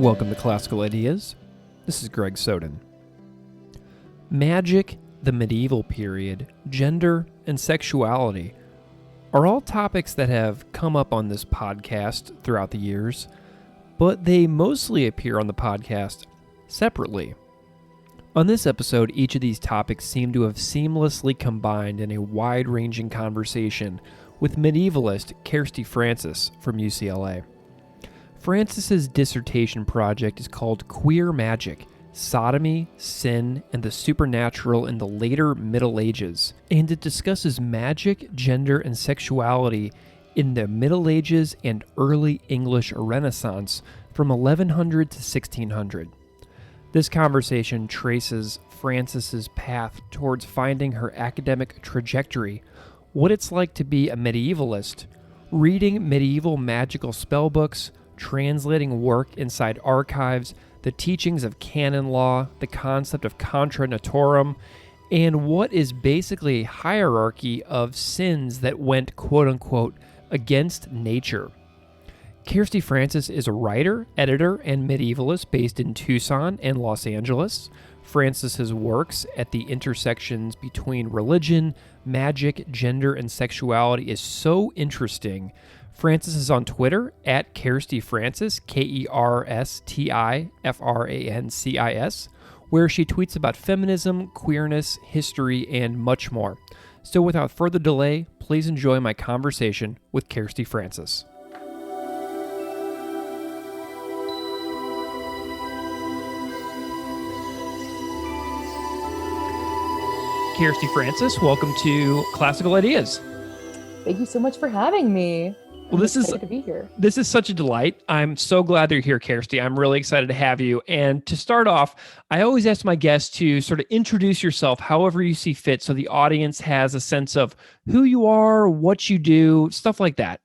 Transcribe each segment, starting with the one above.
Welcome to Classical Ideas. This is Greg Soden. Magic, the medieval period, gender, and sexuality are all topics that have come up on this podcast throughout the years, but they mostly appear on the podcast separately. On this episode, each of these topics seem to have seamlessly combined in a wide-ranging conversation with medievalist Kersti Francis from UCLA. Francis's dissertation project is called Queer Magic: Sodomy, Sin, and the Supernatural in the Later Middle Ages, and it discusses magic, gender, and sexuality in the Middle Ages and early English Renaissance from 1100 to 1600. This conversation traces Francis's path towards finding her academic trajectory, what it's like to be a medievalist, reading medieval magical spellbooks, translating work inside archives, the teachings of canon law, the concept of contra naturam, and what is basically a hierarchy of sins that went quote-unquote against nature. Kersti Francis is a writer, editor, and medievalist based in Tucson and Los Angeles. Francis's works at the intersections between religion, magic, gender, and sexuality is so interesting. Francis is on Twitter at Kersti Francis, KERSTIFRANCIS, where she tweets about feminism, queerness, history, and much more. So without further delay, please enjoy my conversation with Kersti Francis. Kersti Francis, welcome to Classical Ideas. Thank you so much for having me. Well, this is to be here. This is such a delight. I'm so glad they're here, Kersti. I'm really excited to have you. And to start off, I always ask my guests to sort of introduce yourself however you see fit so the audience has a sense of who you are, what you do, stuff like that.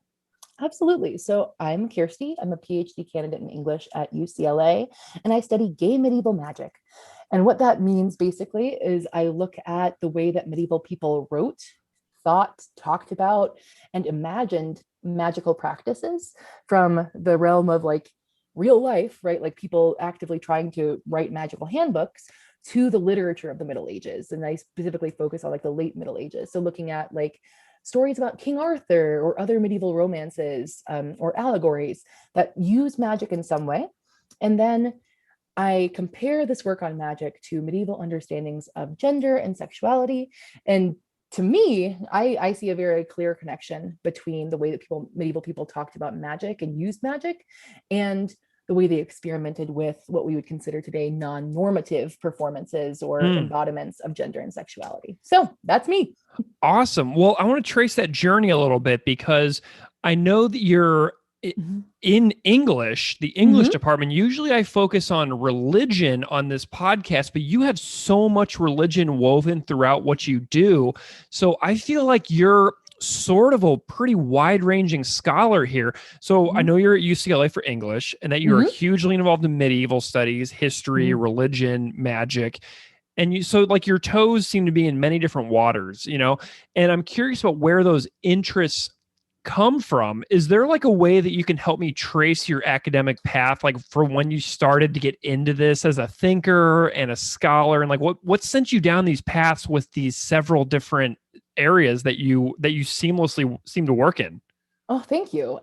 Absolutely. So I'm Kersti. I'm a PhD candidate in English at UCLA, and I study gay medieval magic. And what that means basically is I look at the way that medieval people wrote, thought, talked about, and imagined magical practices from the realm of like real life, right? Like people actively trying to write magical handbooks to the literature of the Middle Ages. And I specifically focus on like the late Middle Ages. So looking at like stories about King Arthur or other medieval romances or allegories that use magic in some way. And then I compare this work on magic to medieval understandings of gender and sexuality. And to me, I see a very clear connection between the way that medieval people talked about magic and used magic and the way they experimented with what we would consider today non-normative performances or embodiments of gender and sexuality. So that's me. Awesome. Well, I want to trace that journey a little bit because I know that you're in English, the English department. Usually I focus on religion on this podcast, but you have so much religion woven throughout what you do. So I feel like you're sort of a pretty wide-ranging scholar here. So I know you're at UCLA for English and that you're hugely involved in medieval studies, history, religion, magic. And your toes seem to be in many different waters, and I'm curious about where those interests come from. Is there like a way that you can help me trace your academic path, like for when you started to get into this as a thinker and a scholar, and like what sent you down these paths with these several different areas that you seamlessly seem to work in? Oh, thank you.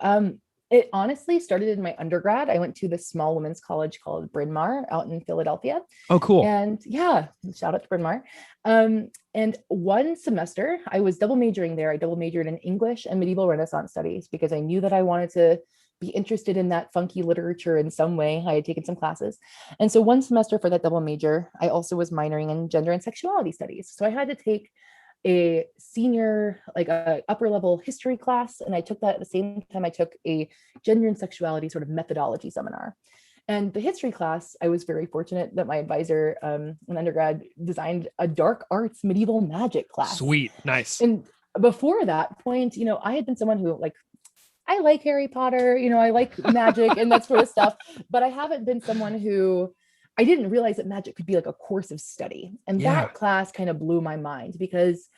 It honestly started in my undergrad. I went to this small women's college called Bryn Mawr out in Philadelphia. Oh, cool. And yeah, shout out to Bryn Mawr. And one semester I was double majoring there. I double majored in English and medieval Renaissance studies because I knew that I wanted to be interested in that funky literature in some way. I had taken some classes. And so one semester for that double major, I also was minoring in gender and sexuality studies. So I had to take a senior, like a upper level history class. And I took that at the same time I took a gender and sexuality sort of methodology seminar. And the history class, I was very fortunate that my advisor in undergrad designed a dark arts medieval magic class. Sweet. Nice. And before that point, I had been someone who I like Harry Potter, I like magic and that sort of stuff, but I haven't been someone who I didn't realize that magic could be like a course of study. And that class kind of blew my mind because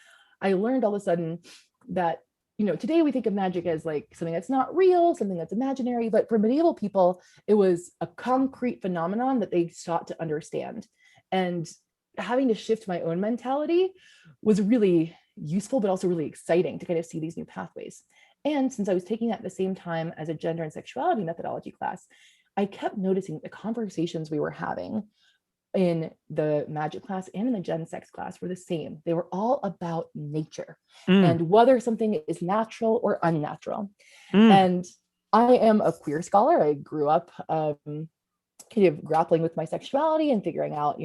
I learned all of a sudden that today we think of magic as like something that's not real, something that's imaginary, but for medieval people, it was a concrete phenomenon that they sought to understand. And having to shift my own mentality was really useful, but also really exciting to kind of see these new pathways. And since I was taking that at the same time as a gender and sexuality methodology class, I kept noticing the conversations we were having in the magic class and in the gen sex class were the same. They were all about nature Mm, and whether something is natural or unnatural. mm. And I am a queer scholar. I grew up kind of grappling with my sexuality and figuring out,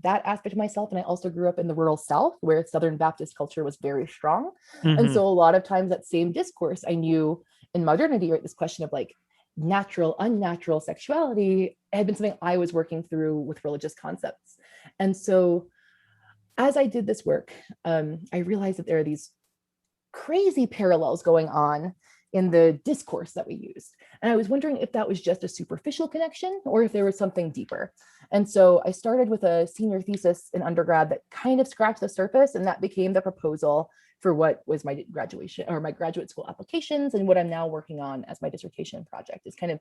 that aspect of myself. And I also grew up in the rural South where Southern Baptist culture was very strong. And Hmm. so a lot of times that same discourse I knew in modernity, right? This question of like natural, unnatural sexuality had been something I was working through with religious concepts. And so as I did this work, I realized that there are these crazy parallels going on in the discourse that we used. And I was wondering if that was just a superficial connection or if there was something deeper. And so I started with a senior thesis in undergrad that kind of scratched the surface, and that became the proposal for what was my graduation or my graduate school applications, and what I'm now working on as my dissertation project is kind of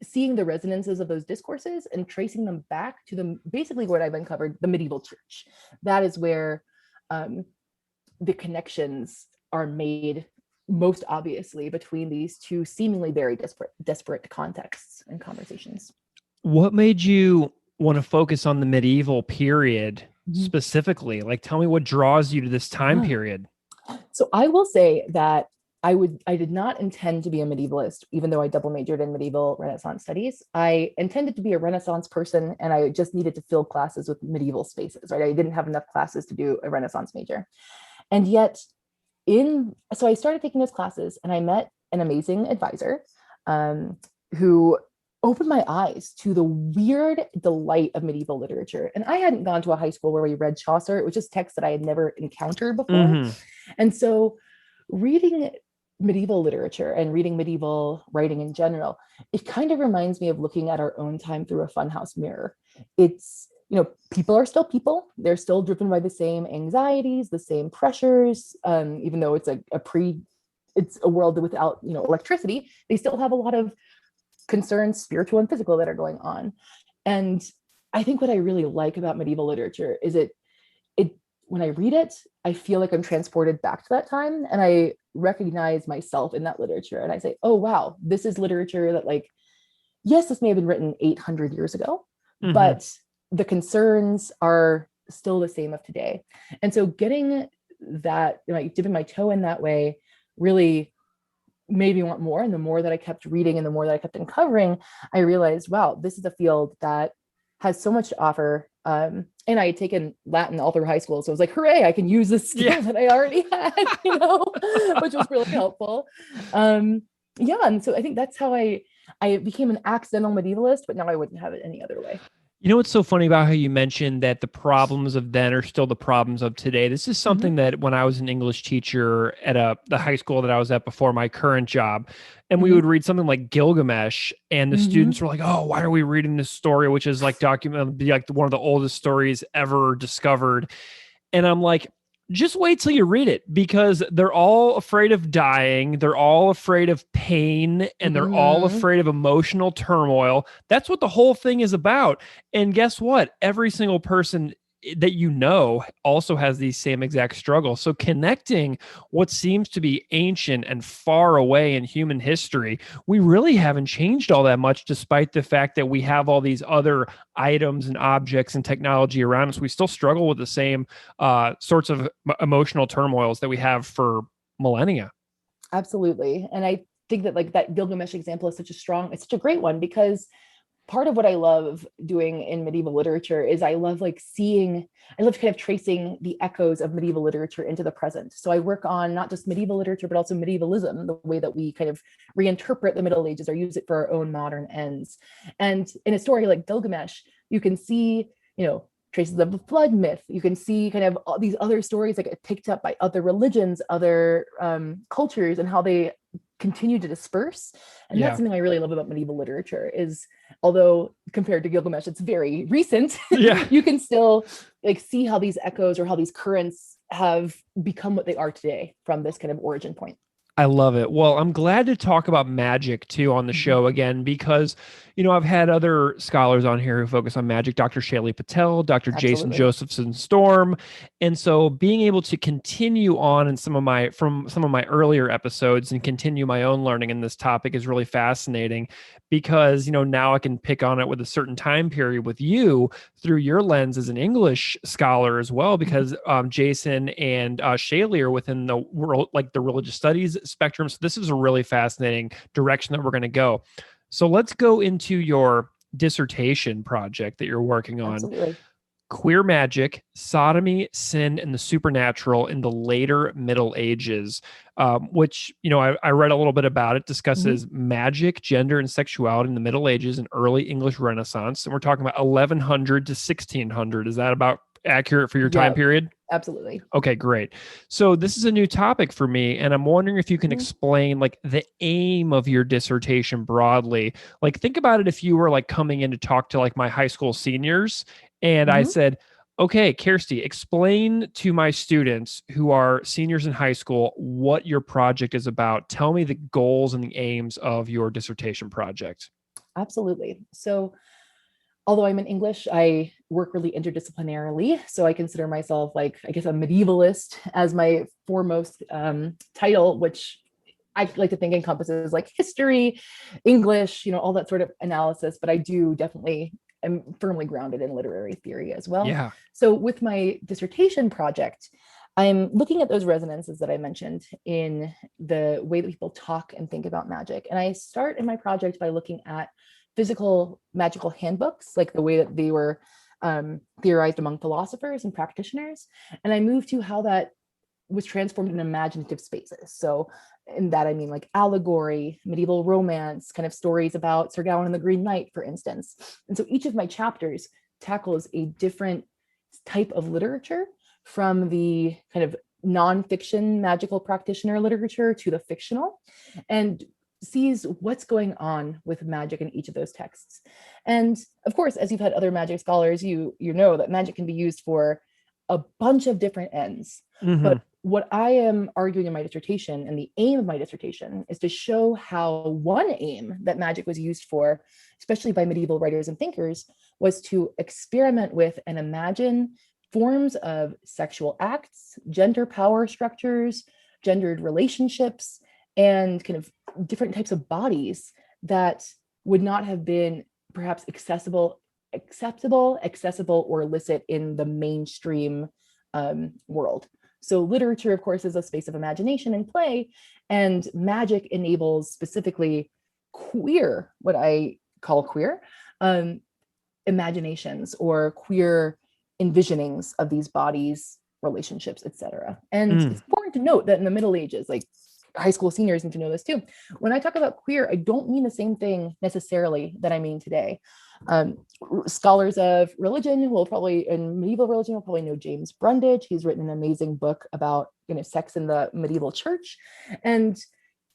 seeing the resonances of those discourses and tracing them back to the basically what I've uncovered, the medieval church. That is where the connections are made most obviously between these two seemingly very disparate contexts and conversations. What made you want to focus on the medieval period Mhm. specifically? Like, tell me what draws you to this time Yeah. period. So I will say that I did not intend to be a medievalist, even though I double majored in medieval Renaissance studies. I intended to be a Renaissance person, and I just needed to fill classes with medieval spaces, right? I didn't have enough classes to do a Renaissance major. And yet so I started taking those classes and I met an amazing advisor who opened my eyes to the weird delight of medieval literature. And I hadn't gone to a high school where we read Chaucer. It was just text that I had never encountered before. Hmm. And so reading medieval literature and reading medieval writing in general, it kind of reminds me of looking at our own time through a funhouse mirror. It's, people are still people. They're still driven by the same anxieties, the same pressures, even though it's a world without, electricity, they still have a lot of concerns, spiritual and physical, that are going on. And I think what I really like about medieval literature is it when I read it, I feel like I'm transported back to that time and I recognize myself in that literature. And I say, oh, wow, this is literature that, like, yes, this may have been written 800 years ago, Hmm. but the concerns are still the same of today. And so getting that, dipping my toe in that way really made me want more. And the more that I kept reading and the more that I kept uncovering, I realized, wow, this is a field that has so much to offer. And I had taken Latin all through high school. So I was like, hooray, I can use this Yeah. skill that I already had, which was really helpful. Yeah. And so I think that's how I became an accidental medievalist, but now I wouldn't have it any other way. You know what's so funny about how you mentioned that the problems of then are still the problems of today? This is Mm-hmm. something that when I was an English teacher at the high school that I was at before my current job, and we Mm-hmm. would read something like Gilgamesh, and the students Mm-hmm. were like, "Oh, why are we reading this story, which is like document, be like one of the oldest stories ever discovered?" And I'm like, just wait till you read it because they're all afraid of dying. They're all afraid of pain and they're all Mm-hmm. afraid of emotional turmoil. That's what the whole thing is about. And guess what? Every single person that you know also has these same exact struggles. So connecting what seems to be ancient and far away in human history, we really haven't changed all that much, despite the fact that we have all these other items and objects and technology around us. We still struggle with the same sorts of emotional turmoils that we have for millennia. Absolutely. And I think that, like, that Gilgamesh example is it's such a great one, because part of what I love doing in medieval literature is I love kind of tracing the echoes of medieval literature into the present. So I work on not just medieval literature, but also medievalism, the way that we kind of reinterpret the Middle Ages or use it for our own modern ends. And in a story like Gilgamesh, you can see, traces of the flood myth. You can see kind of all these other stories that get picked up by other religions, other cultures, and how they continue to disperse. And that's Yeah. something I really love about medieval literature is, although compared to Gilgamesh, it's very recent, Yeah. you can still like see how these echoes or how these currents have become what they are today from this kind of origin point. I love it. Well, I'm glad to talk about magic too on the Mhm. show again because, I've had other scholars on here who focus on magic, Dr. Shaylee Patel, Dr. Jason Absolutely. Josephson Storm. And so being able to continue on in from some of my earlier episodes and continue my own learning in this topic is really fascinating because, now I can pick on it with a certain time period with you through your lens as an English scholar as well, because Jason and Shaylee are within the world, like the religious studies spectrum. So this is a really fascinating direction that we're going to go. So let's go into your dissertation project that you're working on. Absolutely. Queer magic, sodomy, sin, and the supernatural in the later Middle Ages, which, I read a little bit about it, Mhm. discusses magic, gender, and sexuality in the Middle Ages and early English Renaissance. And we're talking about 1100 to 1600. Is that about accurate for your time Yeah, period? absolutely. Okay, great. So this is a new topic for me, and I'm wondering if you can Mhm. explain like the aim of your dissertation broadly. Like, think about it if you were like coming in to talk to like my high school seniors, and I Mhm. said, "Okay, Kersti, explain to my students who are seniors in high school what your project is about. Tell me the goals and the aims of your dissertation project." Absolutely. So, although I'm in English, I work really interdisciplinarily. So I consider myself like, I guess, a medievalist as my foremost title, which I like to think encompasses like history, English, all that sort of analysis. But I do definitely am firmly grounded in literary theory as well. Yeah. So with my dissertation project, I'm looking at those resonances that I mentioned in the way that people talk and think about magic. And I start in my project by looking at physical magical handbooks, like the way that they were theorized among philosophers and practitioners. And I move to how that was transformed in imaginative spaces. So, in that I mean like allegory, medieval romance, kind of stories about Sir Gawain and the Green Knight, for instance. And so each of my chapters tackles a different type of literature, from the kind of nonfiction magical practitioner literature to the fictional, and sees what's going on with magic in each of those texts. And of course, as you've had other magic scholars, you know that magic can be used for a bunch of different ends. Hmm. But what I am arguing in my dissertation, and the aim of my dissertation, is to show how one aim that magic was used for, especially by medieval writers and thinkers, was to experiment with and imagine forms of sexual acts, gender power structures, gendered relationships, and kind of different types of bodies that would not have been perhaps acceptable, accessible, or illicit in the mainstream world. So literature, of course, is a space of imagination and play, and magic enables specifically queer, what I call queer, um, imaginations or queer envisionings of these bodies, relationships, etc. And Mm. it's important to note that in the Middle Ages, like high school seniors need to know this too. When I talk about queer, I don't mean the same thing necessarily that I mean today. Um, Scholars of religion will probably, in medieval religion, will probably know James Brundage. He's written an amazing book about sex in the medieval church, and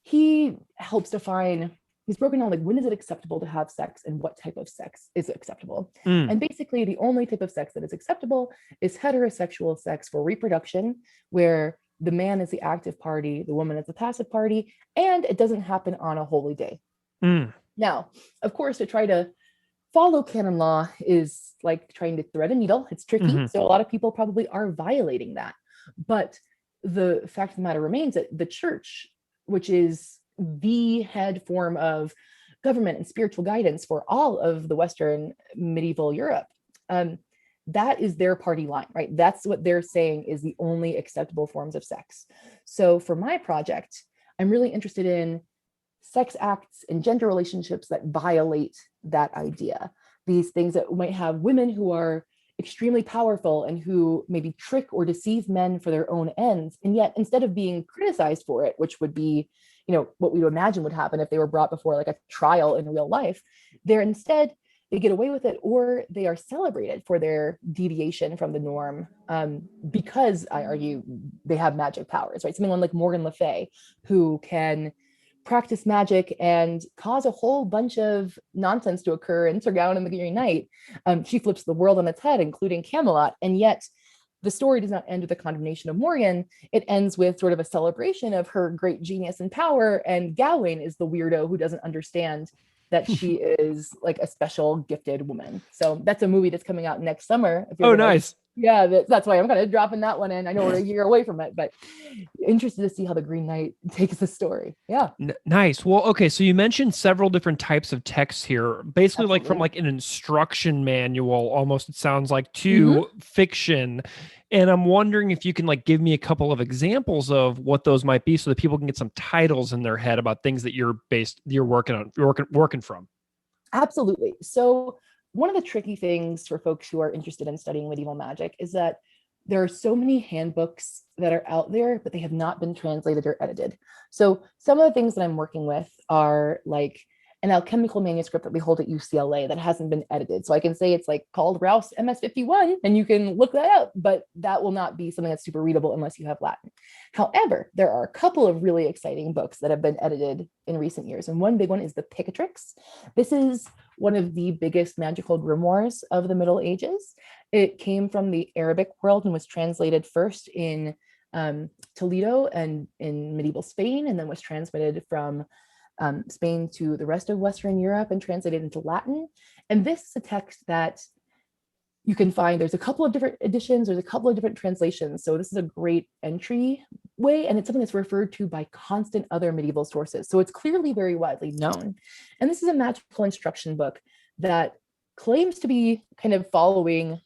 he helps define. He's broken down like when is it acceptable to have sex and what type of sex is acceptable. Mm. And basically, the only type of sex that is acceptable is heterosexual sex for reproduction, where the man is the active party, the woman is the passive party, and it doesn't happen on a holy day. Mm. Now, of course, to try to follow canon law is like trying to thread a needle. It's tricky. Hmm. So a lot of people probably are violating that. But the fact of the matter remains that the church, which is the head form of government and spiritual guidance for all of the Western medieval Europe, um, that is their party line, right? That's what they're saying is the only acceptable forms of sex. So for my project, I'm really interested in sex acts and gender relationships that violate that idea. These things that might have women who are extremely powerful and who maybe trick or deceive men for their own ends. And yet, instead of being criticized for it, which would be, what we would imagine would happen if they were brought before like a trial in real life, they're instead they get away with it, or they are celebrated for their deviation from the norm, because I argue they have magic powers, right? Someone like Morgan Le Fay, who can practice magic and cause a whole bunch of nonsense to occur in Sir Gawain and the Green Knight. She flips the world on its head, including Camelot. And yet the story does not end with the condemnation of Morgan. It ends with sort of a celebration of her great genius and power. And Gawain is the weirdo who doesn't understand that she is like a special gifted woman. So that's a movie that's coming out next summer. If you're Nice. Yeah, that's why I'm kind of dropping that one in. I know we're a year away from it, but interested to see how the Green Knight takes the story. Yeah. Nice. Well, okay. So you mentioned several different types of texts here, basically like from Absolutely. like an instruction manual, almost it sounds like, Mhm. to fiction. And I'm wondering if you can like give me a couple of examples of what those might be so that people can get some titles in their head about things that you're working on, working from. Absolutely. So one of the tricky things for folks who are interested in studying medieval magic is that there are so many handbooks that are out there, but they have not been translated or edited. So some of the things that I'm working with are like an alchemical manuscript that we hold at UCLA that hasn't been edited. So I can say it's like called Rouse MS-51 and you can look that up, but that will not be something that's super readable unless you have Latin. However, there are a couple of really exciting books that have been edited in recent years. And one big one is the Picatrix. This is one of the biggest magical grimoires of the Middle Ages. It came from the Arabic world and was translated first in Toledo and in medieval Spain, and then was transmitted from Spain to the rest of Western Europe and translated into Latin. And this is a text that you can find. There's a couple of different editions, there's a couple of different translations. So this is a great entry way, and it's something that's referred to by constant other medieval sources. So it's clearly very widely known. And this is a magical instruction book that claims to be kind of following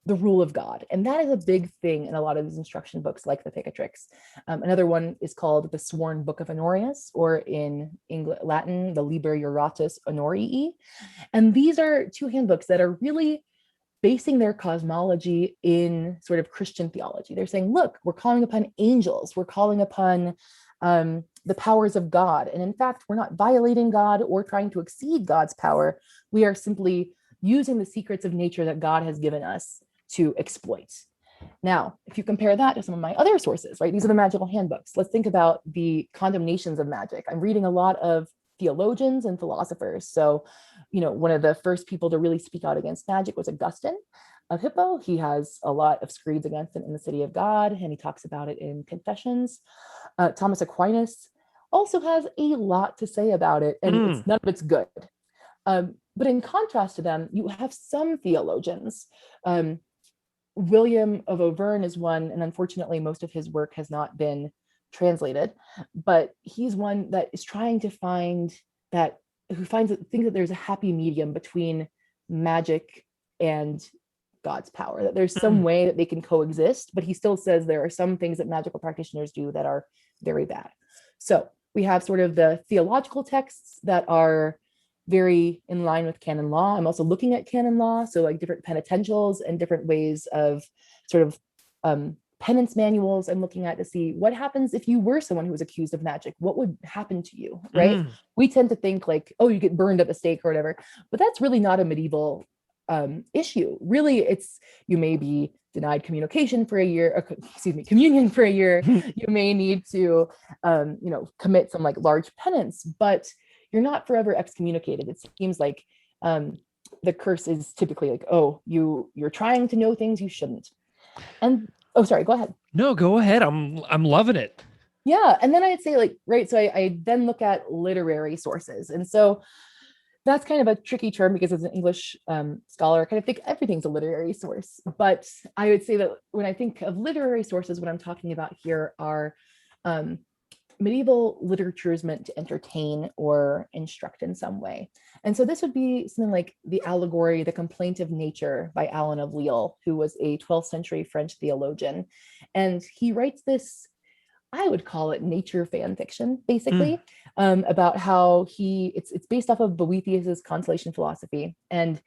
the rule of God. And that is a big thing in a lot of these instruction books like the Picatrix. Another one is called the Sworn Book of Honorius, or in Latin, the Liber Juratus Honorii. And these are two handbooks that are really basing their cosmology in sort of Christian theology. They're saying, look, we're calling upon angels, we're calling upon the powers of God. And in fact, we're not violating God or trying to exceed God's power. We are simply using the secrets of nature that God has given us to exploit. Now, if you compare that to some of my other sources, right, these are the magical handbooks. Let's think about the condemnations of magic. I'm reading a lot of theologians and philosophers. So, one of the first people to really speak out against magic was Augustine of Hippo. He has a lot of screeds against it in the City of God, and he talks about it in Confessions. Thomas Aquinas also has a lot to say about it, and none of it's good. But in contrast to them, you have some theologians. William of Auvergne is one, and unfortunately, most of his work has not been translated, but he's one that is trying to find that, who thinks that there's a happy medium between magic and God's power, that there's some way that they can coexist, but he still says there are some things that magical practitioners do that are very bad. So we have sort of the theological texts that are very in line with canon law. I'm also looking at canon law, so like different penitentials and different ways of sort of penance manuals I'm looking at to see what happens if you were someone who was accused of magic. What would happen to you, right? We tend to think like, oh, you get burned at the stake or whatever, but that's really not a medieval issue. Really, it's you may be denied communication for a year, communion for a year. You may need to, commit some like large penance, but you're not forever excommunicated. It seems like the curse is typically like, oh, you're trying to know things you shouldn't. And oh, sorry, go ahead. No, go ahead. I'm loving it. Yeah, and then I'd say like, right, so I then look at literary sources, and so that's kind of a tricky term because as an English scholar, I kind of think everything's a literary source. But I would say that when I think of literary sources, what I'm talking about here are medieval literature is meant to entertain or instruct in some way. And so this would be something like The Allegory, The Complaint of Nature by Alan of Lille, who was a 12th century French theologian. And he writes this, I would call it nature fan fiction, basically, about how it's based off of Boethius's consolation philosophy. And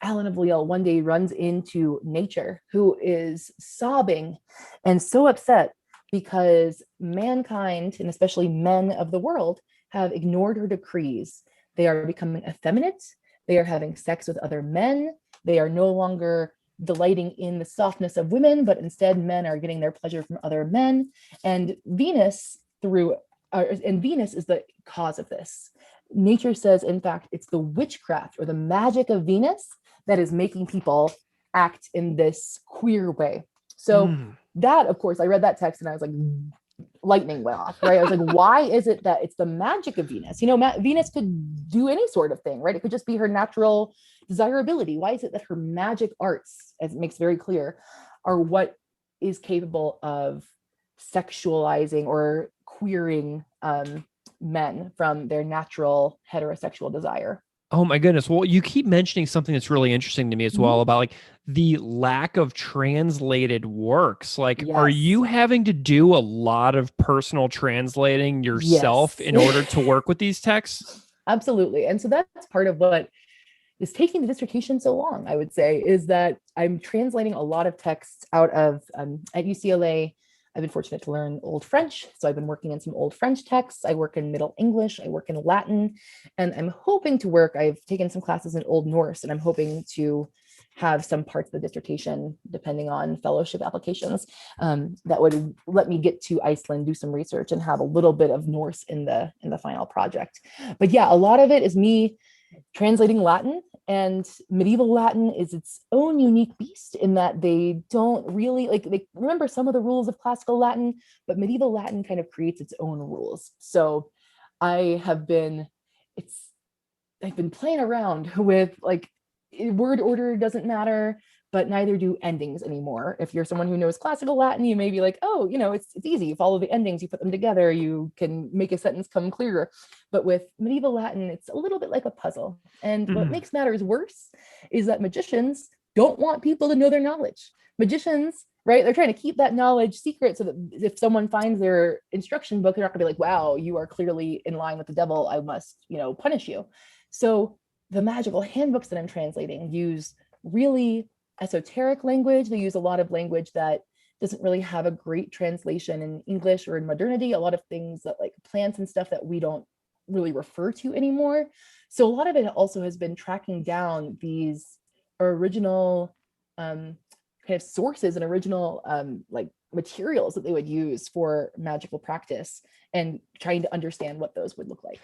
Alan of Lille, one day runs into nature, who is sobbing and so upset because mankind, and especially men of the world, have ignored her decrees. They are becoming effeminate. They are having sex with other men. They are no longer delighting in the softness of women, but instead men are getting their pleasure from other men. And Venus, through, and Venus is the cause of this. Nature says, in fact, it's the witchcraft or the magic of Venus that is making people act in this queer way. So that, of course, I read that text and I was like, lightning went off, right? I was like, why is it that it's the magic of Venus? You know, Venus could do any sort of thing, right? It could just be her natural desirability. Why is it that her magic arts, as it makes very clear, are what is capable of sexualizing or queering men from their natural heterosexual desire? Oh my goodness. Well, you keep mentioning something that's really interesting to me as well about like the lack of translated works. Like, are Yes. you having to do a lot of personal translating yourself Yes. in order to work with these texts? Absolutely. And so that's part of what is taking the dissertation so long, I would say, is that I'm translating a lot of texts out of, at UCLA, I've been fortunate to learn Old French. So I've been working in some Old French texts. I work in Middle English, I work in Latin, and I'm hoping to work, I've taken some classes in Old Norse, and I'm hoping to have some parts of the dissertation, depending on fellowship applications, that would let me get to Iceland, do some research, and have a little bit of Norse in the final project. But yeah, a lot of it is me translating Latin, and medieval Latin is its own unique beast in that they don't really like, they remember some of the rules of classical Latin, but medieval Latin kind of creates its own rules. So I have been, it's, I've been playing around with like word order doesn't matter, but neither do endings anymore. If you're someone who knows classical Latin, you may be like, oh, you know, it's easy. You follow the endings, you put them together, you can make a sentence come clearer. But with medieval Latin, it's a little bit like a puzzle. And what makes matters worse is that magicians don't want people to know their knowledge. Magicians, right? They're trying to keep that knowledge secret so that if someone finds their instruction book, they're not gonna be like, wow, you are clearly in line with the devil. I must, you know, punish you. So the magical handbooks that I'm translating use really esoteric language. They use a lot of language that doesn't really have a great translation in English or in modernity, a lot of things that like plants and stuff that we don't really refer to anymore. So a lot of it also has been tracking down these original kind of sources and original like materials that they would use for magical practice and trying to understand what those would look like.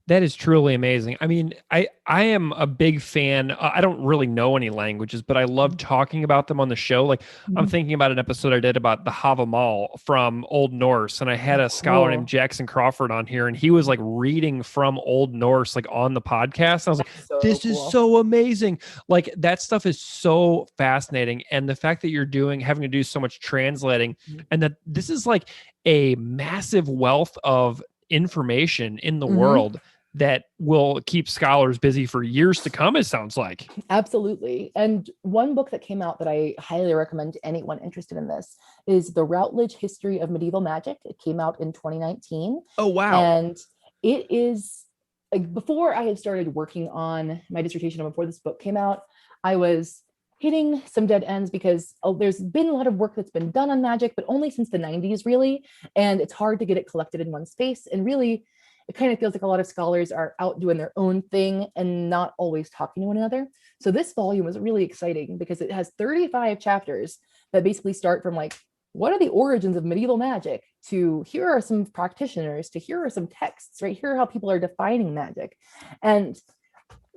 That is truly amazing. I mean, I am a big fan. I don't really know any languages, but I love talking about them on the show. Like I'm thinking about an episode I did about the Havamal from Old Norse, and I had a scholar named Jackson Crawford on here, and he was like reading from Old Norse like on the podcast. And I was like, So this is cool. so amazing. Like that stuff is so fascinating, and the fact that you're having to do so much translating, and that this is like a massive wealth of information in the world that will keep scholars busy for years to come, it sounds like. Absolutely. And one book that came out that I highly recommend to anyone interested in this is The Routledge History of Medieval Magic. It came out in 2019. Oh, wow. And it is like, before I had started working on my dissertation and before this book came out, I was hitting some dead ends because there's been a lot of work that's been done on magic, but only since the 90s, really. And it's hard to get it collected in one space. And really, it kind of feels like a lot of scholars are out doing their own thing and not always talking to one another. So this volume was really exciting because it has 35 chapters that basically start from like, what are the origins of medieval magic, to here are some practitioners, to here are some texts, right? Here are how people are defining magic. And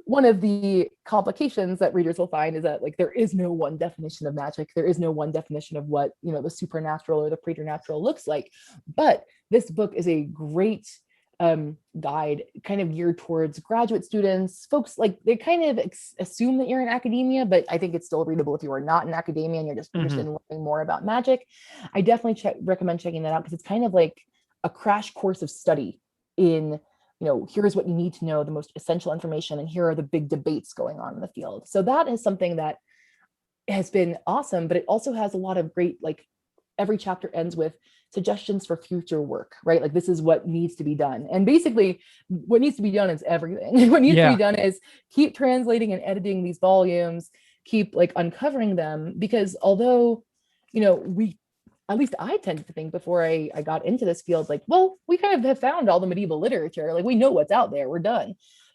one of the complications that readers will find is that like there is no one definition of magic. There is no one definition of what, you know, the supernatural or the preternatural looks like. But this book is a great guide, kind of geared towards graduate students, folks like they kind of assume that you're in academia, but I think it's still readable if you are not in academia and you're just interested in learning more about magic. I definitely recommend checking that out because it's kind of like a crash course of study in, you know, here's what you need to know, the most essential information, and here are the big debates going on in the field. So that is something that has been awesome, but it also has a lot of great, like every chapter ends with suggestions for future work, right? Like this is what needs to be done. And basically what needs to be done is everything. What needs to be done is keep translating and editing these volumes, keep like uncovering them, because although, you know, we, at least I tended to think before I got into this field, like, well, we kind of have found all the medieval literature. Like we know what's out there, we're done.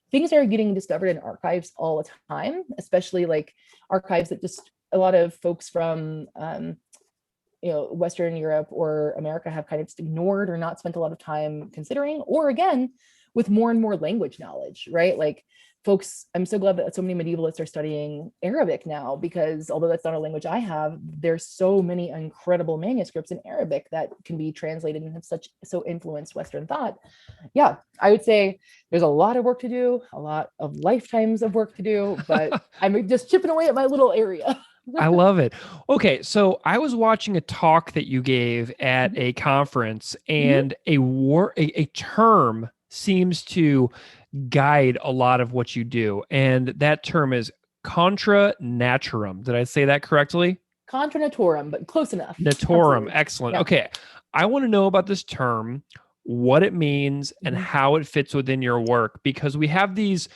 Things are getting discovered in archives all the time, especially like archives that just a lot of folks from Western Europe or America have kind of just ignored or not spent a lot of time considering, or again, with more and more language knowledge, right? Like folks, I'm so glad that so many medievalists are studying Arabic now, because although that's not a language I have, there's so many incredible manuscripts in Arabic that can be translated and have so influenced Western thought. Yeah, I would say there's a lot of work to do, a lot of lifetimes of work to do, but I'm just chipping away at my little area. I love it. Okay, so I was watching a talk that you gave at a conference, and a term seems to guide a lot of what you do, and that term is contra naturam. Did I say that correctly? Contra naturam, but close enough. Naturam. Absolutely. Excellent. Yeah. Okay, I want to know about this term, what it means, and how it fits within your work, because we have these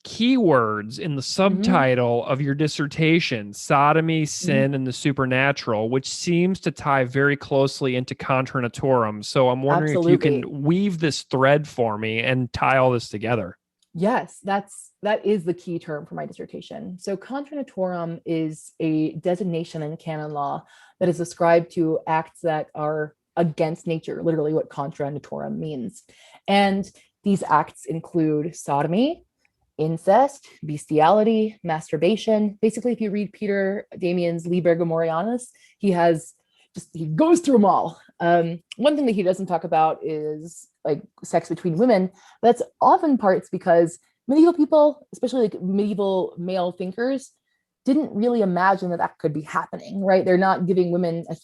keywords in the subtitle of your dissertation: sodomy, sin, and the supernatural, which seems to tie very closely into contra naturam. So I'm wondering if you can weave this thread for me and tie all this together. Yes, that is the key term for my dissertation. So contra naturam is a designation in canon law that is ascribed to acts that are against nature, literally what contra naturam means. And these acts include sodomy, incest, bestiality, masturbation. Basically, if you read Peter Damian's Liber Gomorianus, he goes through them all. One thing that he doesn't talk about is like sex between women. That's often parts because medieval people, especially like medieval male thinkers, didn't really imagine that could be happening, right? They're not giving women a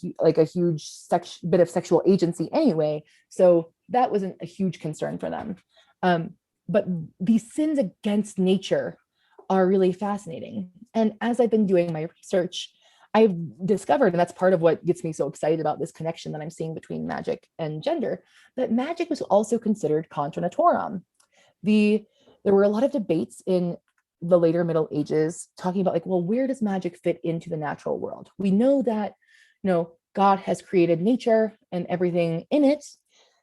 huge bit of sexual agency anyway. So that wasn't a huge concern for them. But these sins against nature are really fascinating. And as I've been doing my research, I've discovered, and that's part of what gets me so excited about this connection that I'm seeing between magic and gender, that magic was also considered contra naturam. There were a lot of debates in the later Middle Ages talking about like, well, where does magic fit into the natural world? We know that, God has created nature and everything in it.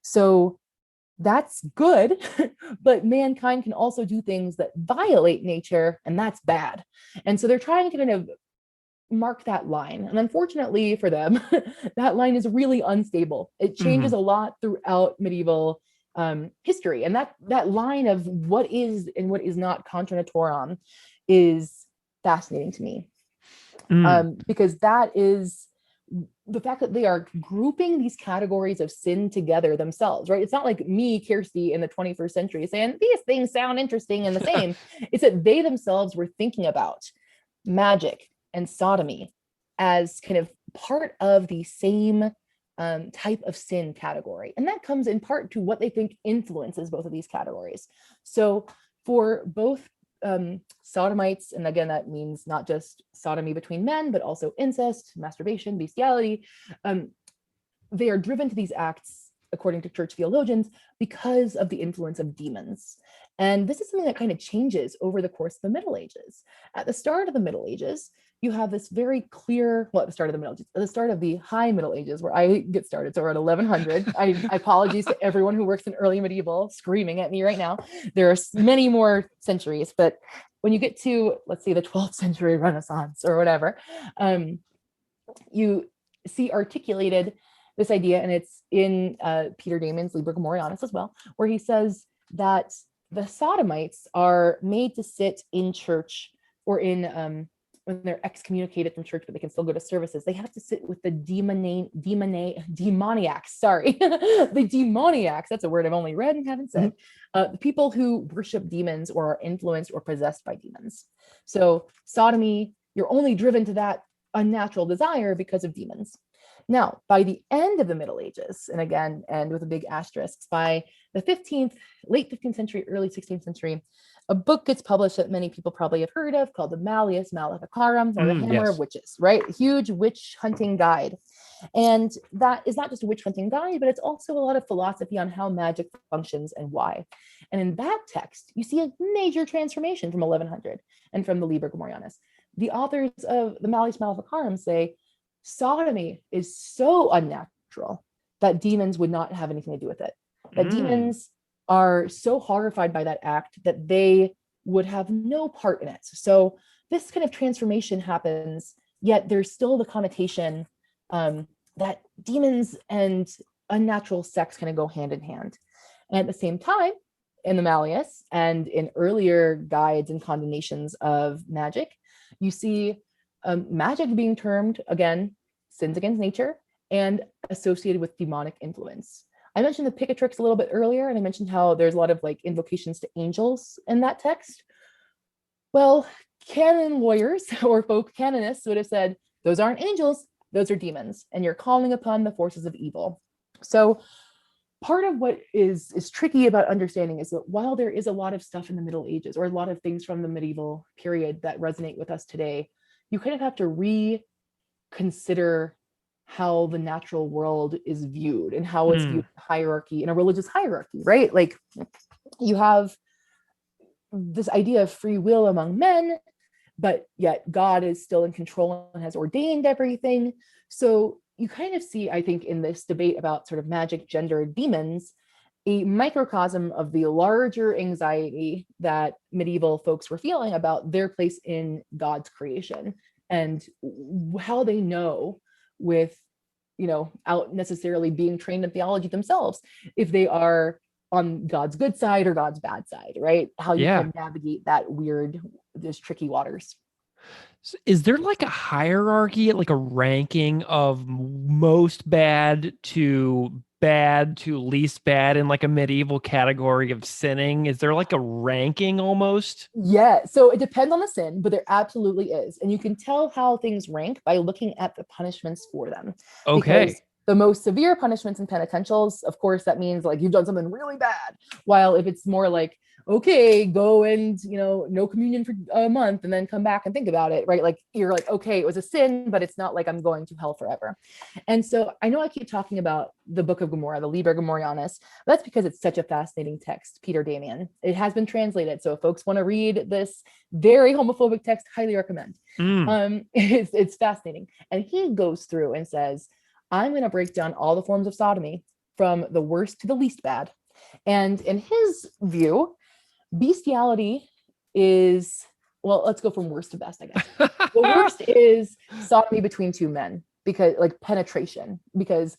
So that's good, but mankind can also do things that violate nature, and that's bad. And so they're trying to kind of mark that line. And unfortunately for them, that line is really unstable. It changes a lot throughout medieval history. And that line of what is and what is not contra naturam is fascinating to me. Because that is the fact that they are grouping these categories of sin together themselves, right? It's not like me, Kersti, in the 21st century saying these things sound interesting and the same. It's that they themselves were thinking about magic and sodomy as kind of part of the same type of sin category. And that comes in part to what they think influences both of these categories. So for both sodomites, and again, that means not just sodomy between men, but also incest, masturbation, bestiality. They are driven to these acts, according to church theologians, because of the influence of demons. And this is something that kind of changes over the course of the Middle Ages. At the start of the Middle Ages, you have this very clear, well, at the start of the Middle Ages, at the start of the High Middle Ages, where I get started, so we're at 1100. I apologies to everyone who works in early medieval screaming at me right now. There are many more centuries, but when you get to, let's say, the 12th century Renaissance or whatever, you see articulated this idea, and it's in Peter Damian's Liber Gomorianus as well, where he says that the sodomites are made to sit in church, or in when they're excommunicated from church, but they can still go to services. They have to sit with the demoniacs. Sorry, the demoniacs. That's a word I've only read and haven't said. The people who worship demons or are influenced or possessed by demons. So sodomy, you're only driven to that unnatural desire because of demons. Now, by the end of the Middle Ages, and again, and with a big asterisk, by the late 15th century, early 16th century, a book gets published that many people probably have heard of called the Malleus Maleficarum, or the Hammer of Witches, right? A huge witch hunting guide. And that is not just a witch hunting guide, but it's also a lot of philosophy on how magic functions and why. And in that text, you see a major transformation from 1100 and from the Liber Gomorianus. The authors of the Malleus Maleficarum say sodomy is so unnatural that demons would not have anything to do with it. That demons are so horrified by that act that they would have no part in it. So this kind of transformation happens, yet there's still the connotation that demons and unnatural sex kind of go hand in hand. And at the same time, in the Malleus and in earlier guides and condemnations of magic, you see magic being termed, again, sins against nature and associated with demonic influence. I mentioned the Picatrix a little bit earlier, and I mentioned how there's a lot of like invocations to angels in that text. Well, canon lawyers or folk canonists would have said, those aren't angels, those are demons, and you're calling upon the forces of evil. So part of what is tricky about understanding is that while there is a lot of stuff in the Middle Ages or a lot of things from the medieval period that resonate with us today, you kind of have to reconsider how the natural world is viewed and how it's viewed in hierarchy, in a religious hierarchy, right? Like you have this idea of free will among men, but yet God is still in control and has ordained everything. So you kind of see, I think, in this debate about sort of magic, gender, demons, a microcosm of the larger anxiety that medieval folks were feeling about their place in God's creation and how they know without necessarily being trained in theology themselves, if they are on God's good side or God's bad side, right? How you can navigate that weird, those tricky waters. Is there like a hierarchy, like a ranking of most bad to least bad in like a medieval category of sinning? Is there like a ranking almost? Yeah, so it depends on the sin, but there absolutely is. And you can tell how things rank by looking at the punishments for them. Okay. Because the most severe punishments in penitentials, of course, that means like you've done something really bad. While if it's more like, okay, go and, no communion for a month and then come back and think about it, right? Like you're like, okay, it was a sin, but it's not like I'm going to hell forever. And so I know I keep talking about the Book of Gomorrah, the Liber Gomorrhanis. That's because it's such a fascinating text, Peter Damian. It has been translated. So if folks want to read this very homophobic text, highly recommend. It's fascinating. And he goes through and says, I'm going to break down all the forms of sodomy from the worst to the least bad. And in his view, bestiality is, well, let's go from worst to best, I guess. The worst is sodomy between two men, because like penetration, because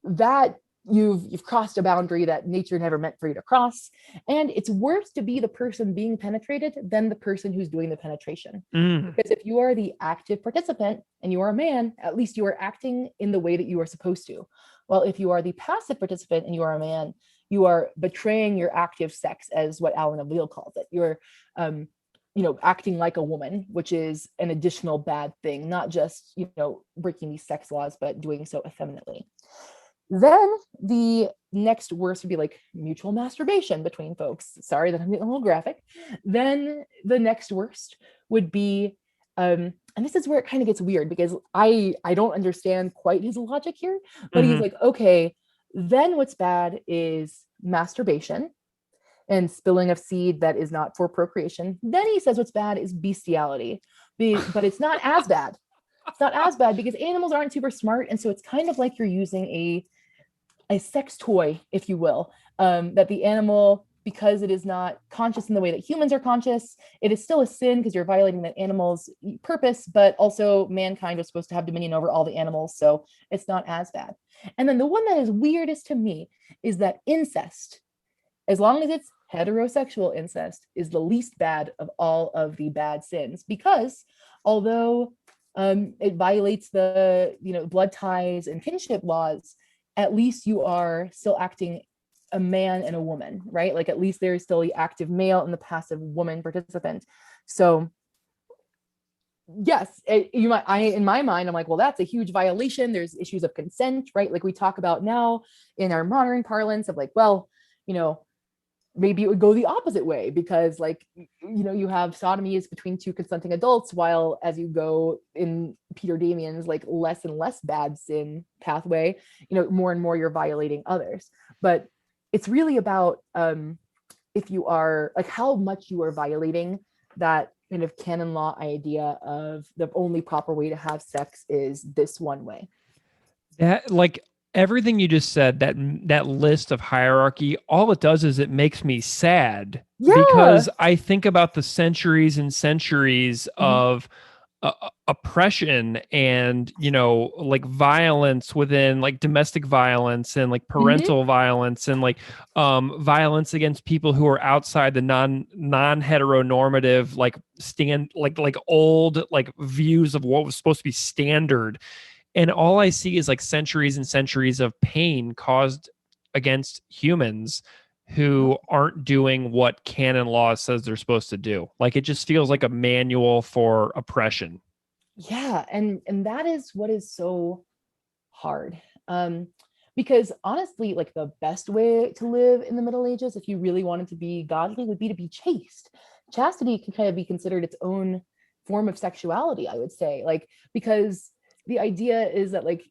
that you've crossed a boundary that nature never meant for you to cross. And it's worse to be the person being penetrated than the person who's doing the penetration. Because if you are the active participant and you are a man, at least you are acting in the way that you are supposed to. Well, if you are the passive participant and you are a man, you are betraying your active sex, as what Alan Avil calls it. You're acting like a woman, which is an additional bad thing, not just, breaking these sex laws, but doing so effeminately. Then the next worst would be like mutual masturbation between folks. Sorry that I'm getting a little graphic. Then the next worst would be, and this is where it kind of gets weird because I don't understand quite his logic here, but he's like, okay, then what's bad is masturbation and spilling of seed that is not for procreation. Then he says what's bad is bestiality, but it's not as bad. It's not as bad because animals aren't super smart. And so it's kind of like you're using a sex toy, if you will, that the animal, because it is not conscious in the way that humans are conscious, it is still a sin because you're violating that animal's purpose, but also mankind was supposed to have dominion over all the animals. So it's not as bad. And then the one that is weirdest to me is that incest, as long as it's heterosexual incest, is the least bad of all of the bad sins, because although it violates the blood ties and kinship laws, at least you are still acting a man and a woman, right? Like at least there's still the active male and the passive woman participant. So yes, in my mind, I'm like, well, that's a huge violation. There's issues of consent, right? Like we talk about now in our modern parlance of like, well, maybe it would go the opposite way because like, you have sodomy is between two consenting adults, while as you go in Peter Damian's like less and less bad sin pathway, more and more you're violating others. But it's really about if you are like how much you are violating that kind of canon law idea of the only proper way to have sex is this one way. That like everything you just said, that list of hierarchy, all it does is it makes me sad because I think about the centuries and centuries of oppression and, like violence within, like domestic violence and like Hmm. parental violence and like violence against people who are outside the non heteronormative like stand like old like views of what was supposed to be standard. And all I see is like centuries and centuries of pain caused against humans who aren't doing what canon law says they're supposed to do. Like it just feels like a manual for oppression. Yeah, and that is what is so hard. Because honestly, like the best way to live in the Middle Ages, if you really wanted to be godly, would be to be chaste. Chastity can kind of be considered its own form of sexuality, I would say. Like, because the idea is that, like,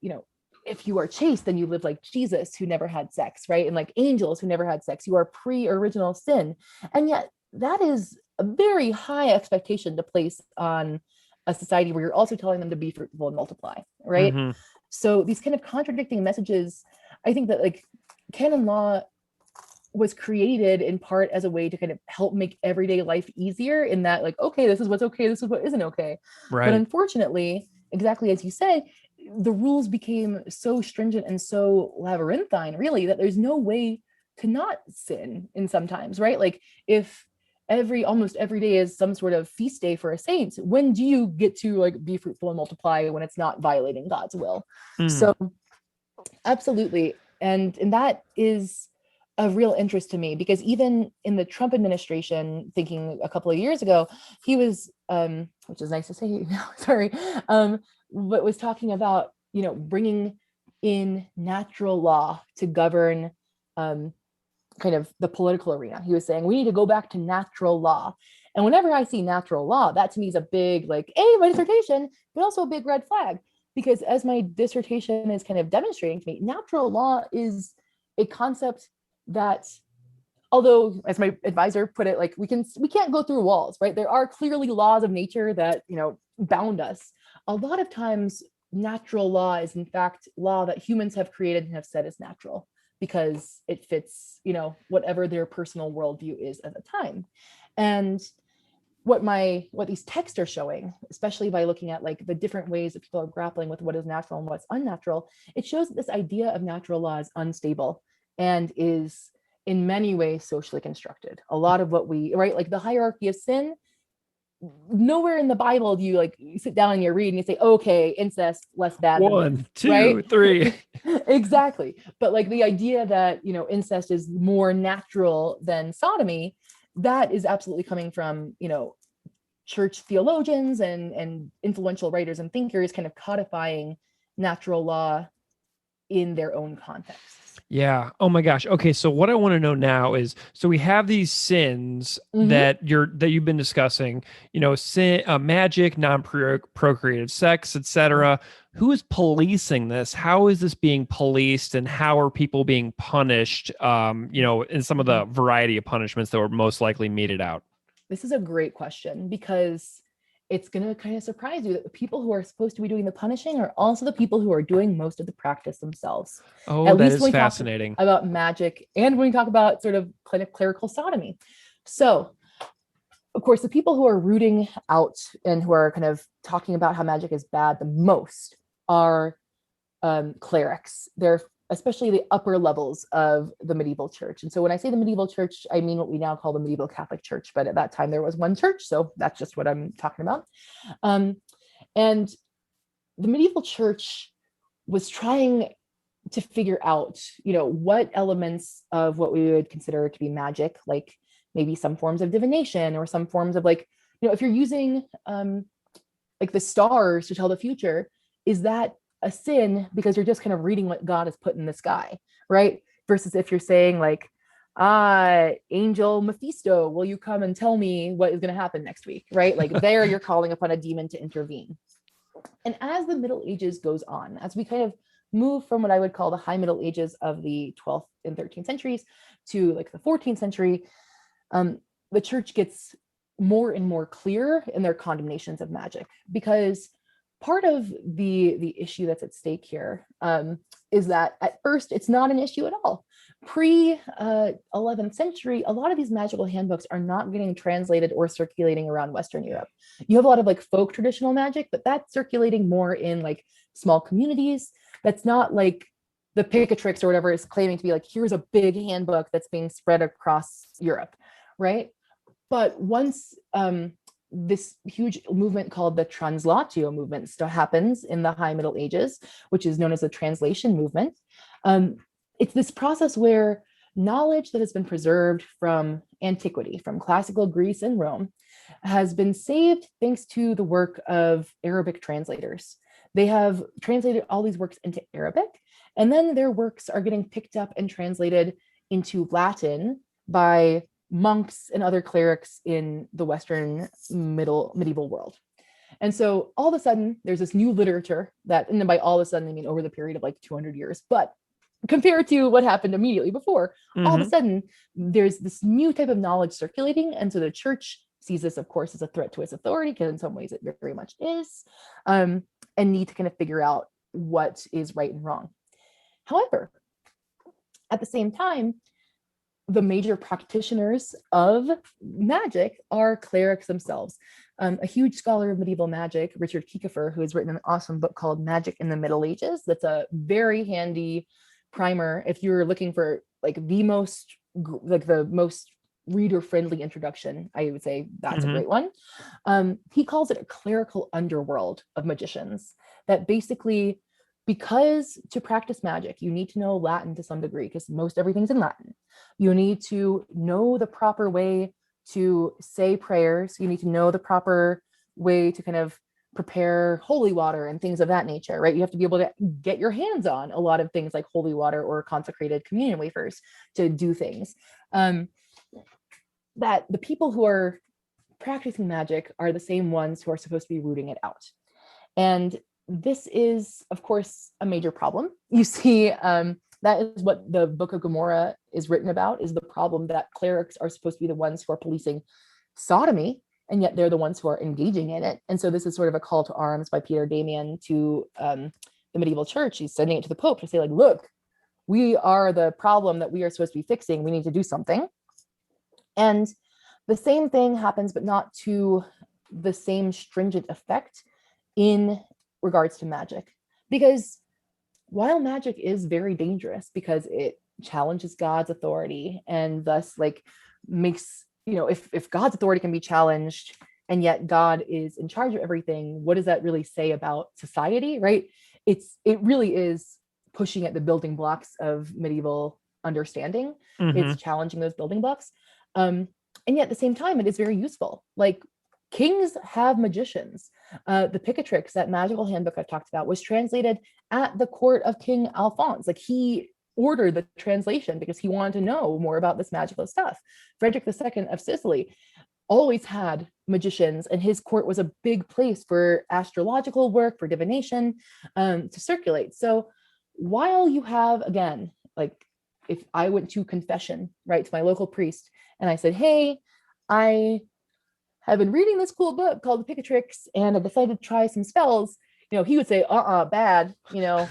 if you are chaste, then you live like Jesus, who never had sex, right? And like angels who never had sex. You are pre-original sin. And yet that is a very high expectation to place on a society where you're also telling them to be fruitful and multiply, right? Mm-hmm. So these kind of contradicting messages, I think that like canon law was created in part as a way to kind of help make everyday life easier, in that, like, okay, this is what's okay, this is what isn't okay. But Right. unfortunately, exactly as you say, the rules became so stringent and so labyrinthine, really, that there's no way to not sin in sometimes, right? Like, if almost every day is some sort of feast day for a saint, when do you get to like be fruitful and multiply when it's not violating God's will? Mm. So absolutely. And that is a real interest to me, because even in the Trump administration, thinking a couple of years ago, he was, which is nice to say now, sorry, but was talking about, bringing in natural law to govern um, kind of the political arena. He was saying we need to go back to natural law. And whenever I see natural law, that to me is a big, like, my dissertation, but also a big red flag. Because as my dissertation is kind of demonstrating to me, natural law is a concept that, although as my advisor put it, like, we can't go through walls, right? There are clearly laws of nature that, bound us. A lot of times natural law is in fact law that humans have created and have said is natural, because it fits, whatever their personal worldview is at the time. And what these texts are showing, especially by looking at like the different ways that people are grappling with what is natural and what's unnatural, it shows that this idea of natural law is unstable and is in many ways socially constructed. A lot of what we, right, like the hierarchy of sin, nowhere in the Bible do you like you sit down and you read and you say, okay, incest less bad than this, One, right? two, three. Exactly. But like the idea that, incest is more natural than sodomy, that is absolutely coming from, church theologians and influential writers and thinkers kind of codifying natural law in their own contexts. Yeah. Oh my gosh. Okay. So what I want to know now is, so we have these sins Mm-hmm. that you've been discussing, sin, magic, non-procreative sex, etc. Who is policing this? How is this being policed, and how are people being punished? In some of Mm-hmm. the variety of punishments that were most likely meted out. This is a great question, because it's going to kind of surprise you that the people who are supposed to be doing the punishing are also the people who are doing most of the practice themselves. Oh, At that least is when we talk fascinating. about magic and when we talk about sort of clerical sodomy. So, of course, the people who are rooting out and who are kind of talking about how magic is bad the most are clerics. They're especially the upper levels of the medieval church. And so when I say the medieval church, I mean what we now call the medieval Catholic Church. But at that time, there was one church. So that's just what I'm talking about. Um, and the medieval church was trying to figure out, what elements of what we would consider to be magic, like maybe some forms of divination or some forms of, like, if you're using like the stars to tell the future, is that a sin because you're just kind of reading what God has put in the sky, right? Versus if you're saying like, angel Mephisto, will you come and tell me what is going to happen next week, right? Like there you're calling upon a demon to intervene. And as the Middle Ages goes on, as we kind of move from what I would call the high Middle Ages of the 12th and 13th centuries to like the 14th century, the church gets more and more clear in their condemnations of magic, because part of the issue that's at stake here is that at first it's not an issue at all. Pre 11th century, a lot of these magical handbooks are not getting translated or circulating around Western Europe. You have a lot of like folk traditional magic, but that's circulating more in like small communities. That's not like the Picatrix or whatever is claiming to be like, here's a big handbook that's being spread across Europe, right? But once this huge movement called the translatio movement still happens in the High Middle Ages, which is known as the translation movement. Um, it's this process where knowledge that has been preserved from antiquity, from classical Greece and Rome, has been saved thanks to the work of Arabic translators. They have translated all these works into Arabic, and then their works are getting picked up and translated into Latin by monks and other clerics in the Western medieval world. And so all of a sudden, there's this new literature that, and then by all of a sudden, I mean over the period of like 200 years, but compared to what happened immediately before, all of a sudden, there's this new type of knowledge circulating. And so the church sees this, of course, as a threat to its authority, because in some ways it very much is, and need to kind of figure out what is right and wrong. However, at the same time, the major practitioners of magic are clerics themselves. A huge scholar of medieval magic, Richard Kiekefer, who has written an awesome book called Magic in the Middle Ages. That's a very handy primer if you're looking for like the most reader-friendly introduction. I would say that's a great one. He calls it a clerical underworld of magicians that basically, because to practice magic, you need to know Latin to some degree, because most everything's in Latin. You need to know the proper way to say prayers. You need to know the proper way to kind of prepare holy water and things of that nature, right? You have to be able to get your hands on a lot of things like holy water or consecrated communion wafers to do things. That the people who are practicing magic are the same ones who are supposed to be rooting it out. And this is, of course, a major problem. You see, that is what the Book of Gomorrah is written about, is the problem that clerics are supposed to be the ones who are policing sodomy, and yet they're the ones who are engaging in it. And so this is sort of a call to arms by Peter Damian to the medieval church. He's sending it to the Pope to say, like, look, we are the problem that we are supposed to be fixing. We need to do something. And the same thing happens, but not to the same stringent effect in regards to magic. Because while magic is very dangerous because it challenges God's authority and thus like makes, you know, if God's authority can be challenged and yet God is in charge of everything, what does that really say about society, right? It really is pushing at the building blocks of medieval understanding. It's challenging those building blocks. And yet at the same time, it is very useful. Like, kings have magicians. The Picatrix, that magical handbook I've talked about, was translated at the court of King Alphonse. Like, he ordered the translation because he wanted to know more about this magical stuff. Frederick II of Sicily always had magicians, and his court was a big place for astrological work, for divination, to circulate. So while you have, again, like, if I went to confession, right, to my local priest, and I said, hey, I have been reading this cool book called The Picatrix, and I decided to try some spells, you know, he would say, bad, you know,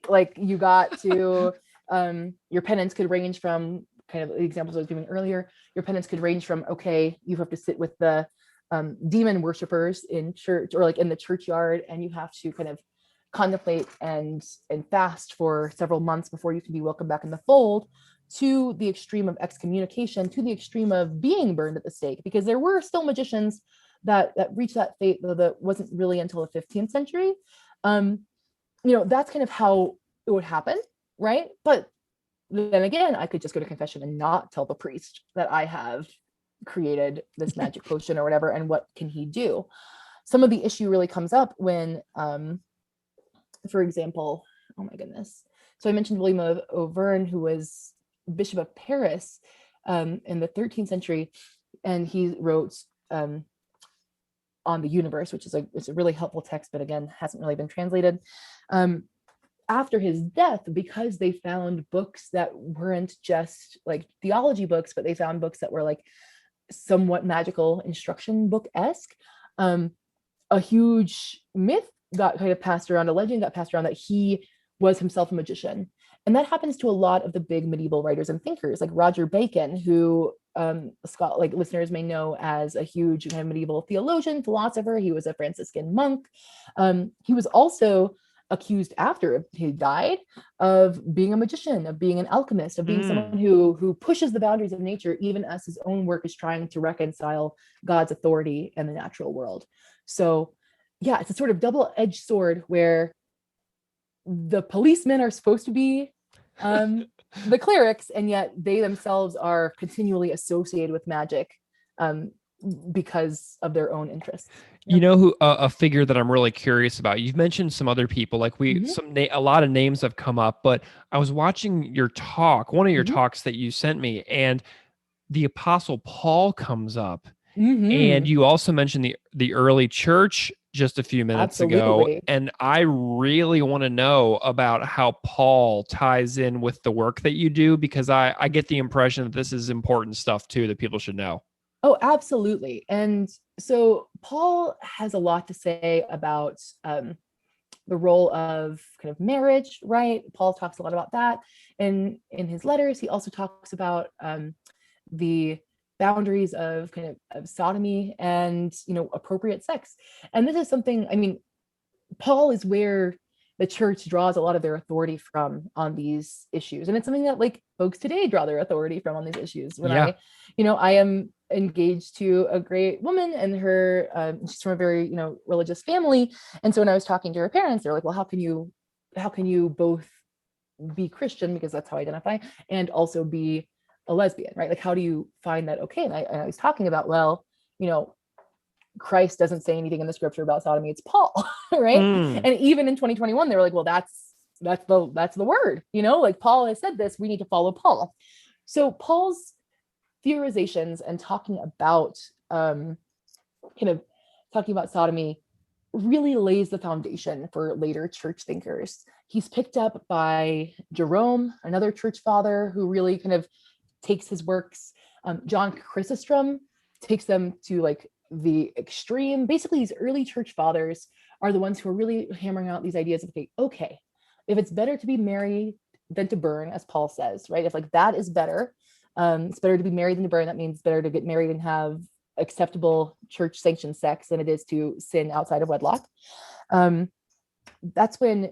like, you got to, your penance could range from, kind of the examples I was giving earlier, your penance could range from, okay, you have to sit with the demon worshippers in church or like in the churchyard, and you have to kind of contemplate and fast for several months before you can be welcomed back in the fold, to the extreme of excommunication, to the extreme of being burned at the stake, because there were still magicians that reached that fate, though that wasn't really until the 15th century. You know, that's kind of how it would happen, right? But then again, I could just go to confession and not tell the priest that I have created this magic potion or whatever, and what can he do? Some of the issue really comes up when, for example, oh my goodness. So I mentioned William of Auvergne, who was Bishop of Paris in the 13th century, and he wrote on the universe, which is it's a really helpful text, but again, hasn't really been translated. After his death, because they found books that weren't just like theology books, but they found books that were like somewhat magical instruction book-esque, a huge myth got kind of passed around, a legend got passed around that he was himself a magician. And that happens to a lot of the big medieval writers and thinkers, like Roger Bacon, who Scott, like listeners may know as a huge kind of medieval theologian, philosopher. He was a Franciscan monk. He was also accused after he died of being a magician, of being an alchemist, of being someone who pushes the boundaries of nature, even as his own work is trying to reconcile God's authority and the natural world. So, yeah, it's a sort of double-edged sword where the policemen are supposed to be the clerics, and yet they themselves are continually associated with magic because of their own interests. You know who a figure that I'm really curious about. You've mentioned some other people, like a lot of names have come up, but I was watching your talk, one of your talks that you sent me, and the Apostle Paul comes up. And you also mentioned the early church just a few minutes ago. And I really want to know about how Paul ties in with the work that you do, because I get the impression that this is important stuff too that people should know. Oh, absolutely. And so Paul has a lot to say about the role of kind of marriage, right? Paul talks a lot about that in his letters. He also talks about the boundaries of kind of sodomy and, appropriate sex. And this is something, I mean, Paul is where the church draws a lot of their authority from on these issues. And it's something that like folks today draw their authority from on these issues. When I am engaged to a great woman, and she's from a very, religious family. And so when I was talking to her parents, they're like, well, how can you both be Christian, because that's how I identify, and also be a lesbian, right? Like, how do you find that okay? And I was talking about, well, Christ doesn't say anything in the scripture about sodomy, it's Paul, right? And even in 2021, they were like, well, that's the word, like Paul has said this, we need to follow Paul. So Paul's theorizations and talking about sodomy really lays the foundation for later church thinkers. He's picked up by Jerome, another church father who really kind of takes his works. John Chrysostom takes them to like the extreme. Basically, these early church fathers are the ones who are really hammering out these ideas of, okay, if it's better to be married than to burn, as Paul says, right? If like that is better, it's better to be married than to burn. That means it's better to get married and have acceptable church sanctioned sex than it is to sin outside of wedlock. That's when,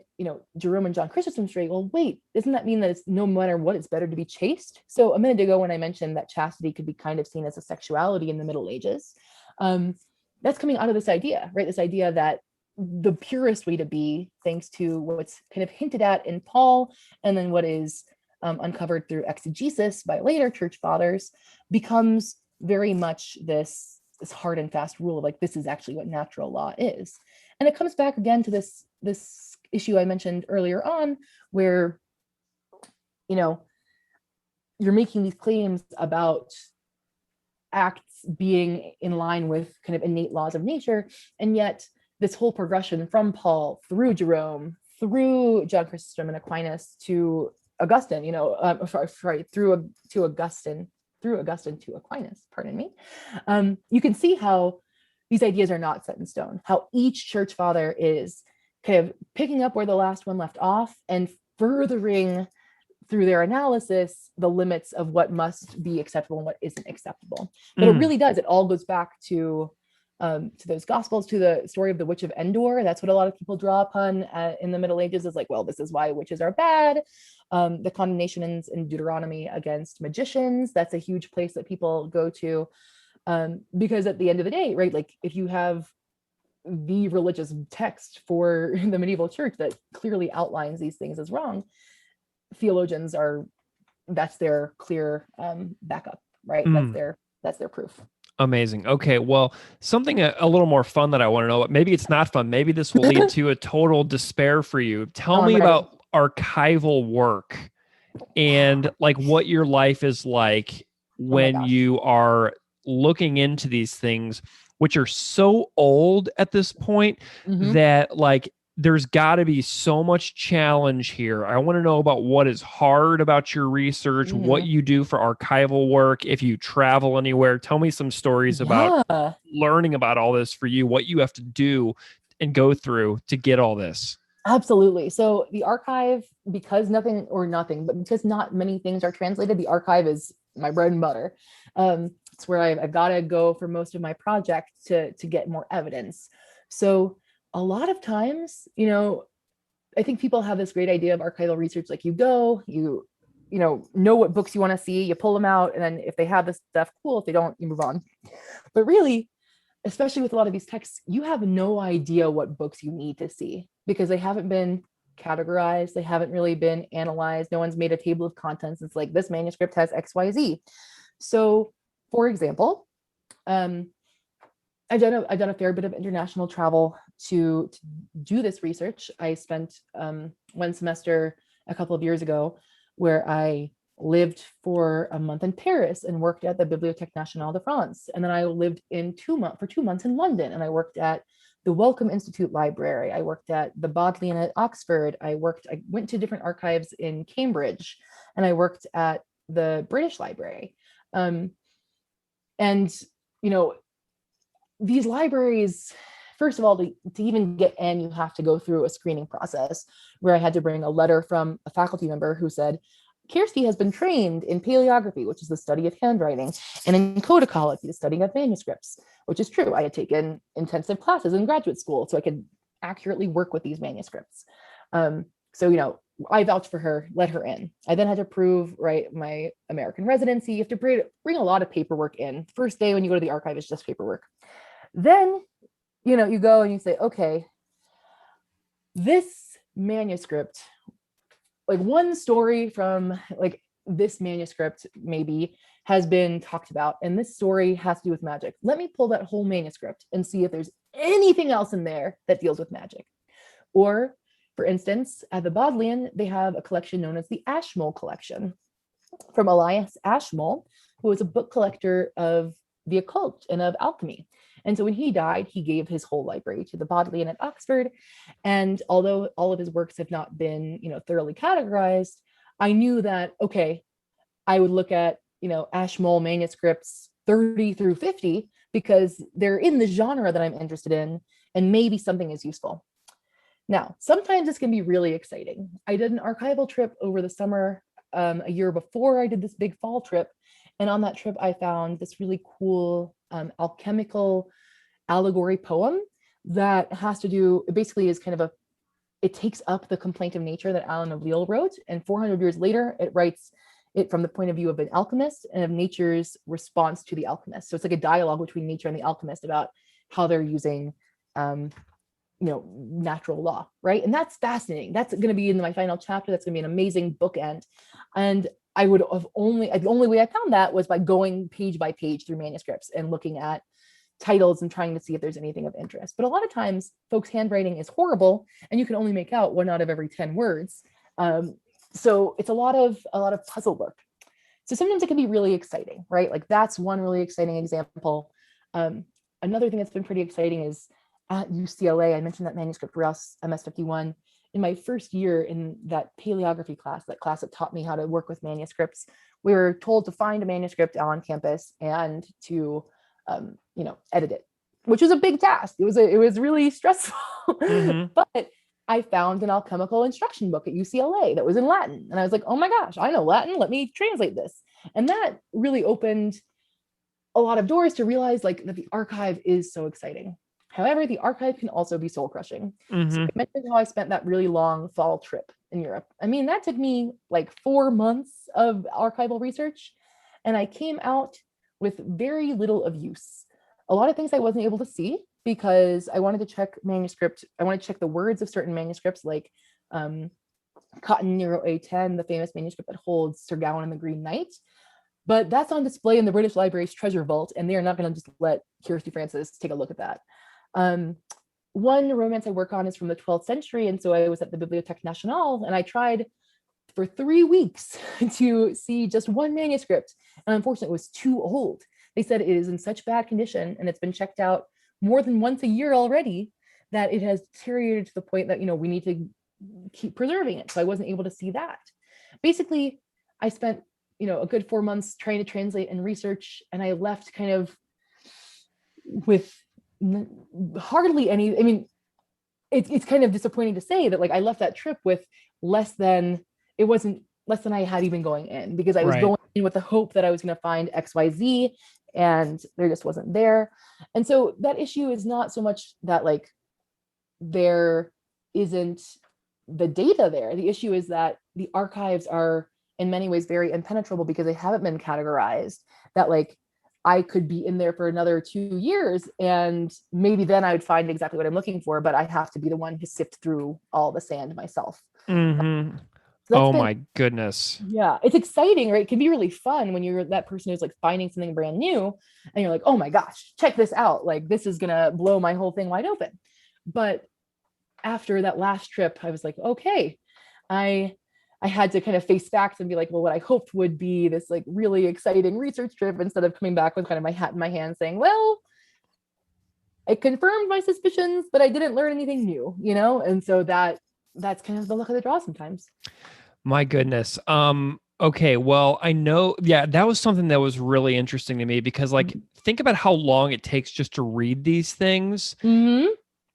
Jerome and John Chrysostom say, well, wait, doesn't that mean that it's no matter what, it's better to be chaste? So a minute ago, when I mentioned that chastity could be kind of seen as a sexuality in the Middle Ages, that's coming out of this idea, right? This idea that the purest way to be, thanks to what's kind of hinted at in Paul, and then what is uncovered through exegesis by later church fathers, becomes very much this hard and fast rule of like, this is actually what natural law is. And it comes back again to this issue I mentioned earlier on, where, you're making these claims about acts being in line with kind of innate laws of nature. And yet this whole progression from Paul through Jerome, through John Chrysostom and Aquinas to Augustine, through Augustine to Aquinas, pardon me. You can see how these ideas are not set in stone, how each church father is kind of picking up where the last one left off and furthering through their analysis the limits of what must be acceptable and what isn't acceptable. But it really does. It all goes back to those gospels, to the story of the witch of Endor. That's what a lot of people draw upon in the Middle Ages, is like, well, this is why witches are bad. The condemnations in Deuteronomy against magicians, that's a huge place that people go to, because at the end of the day, right, like if you have the religious text for the medieval church that clearly outlines these things as wrong, theologians that's their clear backup, right? That's their proof. Amazing. Okay, well, something a little more fun that I want to know, but maybe it's not fun. Maybe this will lead to a total despair for you. Tell me about archival work and like what your life is like when you are looking into these things, which are so old at this point that like there's got to be so much challenge here. I want to know about what is hard about your research, what you do for archival work, if you travel anywhere. Tell me some stories about learning about all this for you, what you have to do and go through to get all this. Absolutely. So the archive, because but because not many things are translated, the archive is my bread and butter. It's where I've got to go for most of my project to get more evidence. So a lot of times, I think people have this great idea of archival research. Like you go, you know what books you want to see, you pull them out, and then if they have this stuff, cool. If they don't, you move on. But really, especially with a lot of these texts, you have no idea what books you need to see because they haven't been categorized, they haven't really been analyzed. No one's made a table of contents. It's like this manuscript has XYZ. So, for example, um, I've done a fair bit of international travel to do this research. I spent one semester a couple of years ago where I lived for a month in Paris and worked at the Bibliothèque Nationale de France. And then I lived for 2 months in London, and I worked at the Wellcome Institute Library. I worked at the Bodleian at Oxford. I went to different archives in Cambridge, and I worked at the British Library. And you know, these libraries, first of all, to even get in, you have to go through a screening process where I had to bring a letter from a faculty member who said, Kersti has been trained in paleography, which is the study of handwriting, and in codicology, the study of manuscripts, which is true. I had taken intensive classes in graduate school so I could accurately work with these manuscripts. So, I vouched for her, let her in. I then had to prove, right, my American residency. You have to bring a lot of paperwork in. First day when you go to the archive, it's just paperwork. Then, you go and you say, okay, this manuscript, like one story from like this manuscript maybe has been talked about, and this story has to do with magic. Let me pull that whole manuscript and see if there's anything else in there that deals with magic. Or, for instance, at the Bodleian, they have a collection known as the Ashmole collection from Elias Ashmole, who was a book collector of the occult and of alchemy. And so when he died, he gave his whole library to the Bodleian at Oxford. And although all of his works have not been, thoroughly categorized, I knew that, okay, I would look at, Ashmole manuscripts 30 through 50 because they're in the genre that I'm interested in, and maybe something is useful. Now, sometimes this can be really exciting. I did an archival trip over the summer a year before I did this big fall trip. And on that trip, I found this really cool alchemical allegory poem that has to do, it basically is kind of it takes up the Complaint of Nature that Alan of Lille wrote. And 400 years later, it writes it from the point of view of an alchemist and of nature's response to the alchemist. So it's like a dialogue between nature and the alchemist about how they're using natural law, right? And that's fascinating. That's going to be in my final chapter. That's going to be an amazing bookend. And the only way I found that was by going page by page through manuscripts and looking at titles and trying to see if there's anything of interest. But a lot of times folks' handwriting is horrible and you can only make out one out of every 10 words. So it's a lot of puzzle work. So sometimes it can be really exciting, right? Like that's one really exciting example. Another thing that's been pretty exciting is at UCLA, I mentioned that manuscript Rouse MS-51. In my first year in that paleography class, that class that taught me how to work with manuscripts, we were told to find a manuscript on campus and to, edit it, which was a big task. It was really stressful. Mm-hmm. But I found an alchemical instruction book at UCLA that was in Latin. And I was like, oh my gosh, I know Latin. Let me translate this. And that really opened a lot of doors to realize like that the archive is so exciting. However, the archive can also be soul crushing. Mm-hmm. So I mentioned how I spent that really long fall trip in Europe. I mean, that took me like 4 months of archival research, and I came out with very little of use. A lot of things I wasn't able to see because I wanted to check manuscript. I wanted to check the words of certain manuscripts, like Cotton Nero A10, the famous manuscript that holds Sir Gawain and the Green Knight. But that's on display in the British Library's treasure vault, and they are not going to just let Kersti Francis take a look at that. One romance I work on is from the 12th century, and so I was at the Bibliothèque Nationale, and I tried for 3 weeks to see just one manuscript, and unfortunately it was too old. They said it is in such bad condition, and it's been checked out more than once a year already, that it has deteriorated to the point that, we need to keep preserving it. So I wasn't able to see that. Basically, I spent, a good 4 months trying to translate and research, and I left kind of with hardly any. I mean, it's kind of disappointing to say that like I left that trip with less than it wasn't less than I had even going in, because I was Right. going in with the hope that I was going to find XYZ, and there just wasn't there. And so that issue is not so much that like there isn't the data there. The issue is that the archives are in many ways very impenetrable because they haven't been categorized. That like I could be in there for another 2 years and maybe then I would find exactly what I'm looking for, but I have to be the one to sift through all the sand myself. Mm-hmm. So that's Oh been, my goodness. yeah, it's exciting, right? It can be really fun when you're that person who's like finding something brand new and you're like, oh my gosh, check this out. Like this is gonna blow my whole thing wide open. But after that last trip, I was like, okay, I I had to kind of face facts and be like, well, what I hoped would be this like really exciting research trip, instead of coming back with kind of my hat in my hand saying, well, it confirmed my suspicions, but I didn't learn anything new, you know? And so that's kind of the luck of the draw sometimes. My goodness. Okay, well, I know, yeah, that was something that was really interesting to me because like think about how long it takes just to read these things. Mm-hmm.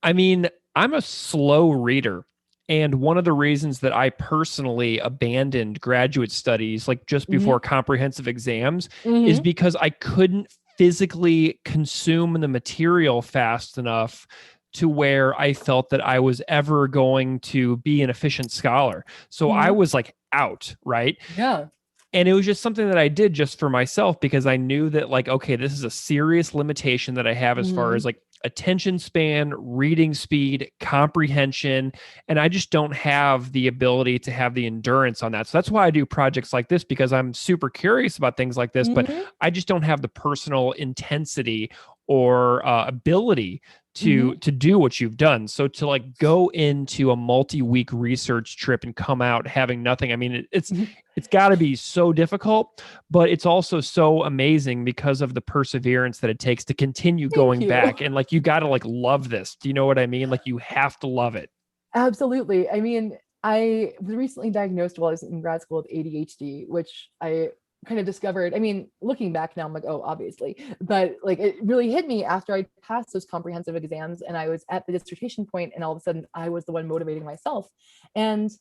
I mean, I'm a slow reader. And one of the reasons that I personally abandoned graduate studies, like just Mm-hmm. before comprehensive exams, is Mm-hmm. because I couldn't physically consume the material fast enough to where I felt that I was ever going to be an efficient scholar. So I Mm-hmm. was like out, right? Yeah. And it was just something that I did just for myself because I knew that like okay, this is a serious limitation that I have as far Mm-hmm. as like attention span, reading speed, comprehension, and I just don't have the ability to have the endurance on that. So that's why I do projects like this, because I'm super curious about things like this, but Mm-hmm. I just don't have the personal intensity or ability Mm-hmm. to do what you've done. So to like go into a multi-week research trip and come out having nothing, I mean Mm-hmm. it's got to be so difficult, but it's also so amazing because of the perseverance that it takes to continue Thank going you. back. And like, you got to like love this. Do you know what I mean? Like, you have to love it. Absolutely. I mean, I was recently diagnosed while I was in grad school with ADHD, which I kind of discovered. I mean, looking back now, I'm like, oh, obviously, but like it really hit me after I passed those comprehensive exams and I was at the dissertation point, and all of a sudden I was the one motivating myself. And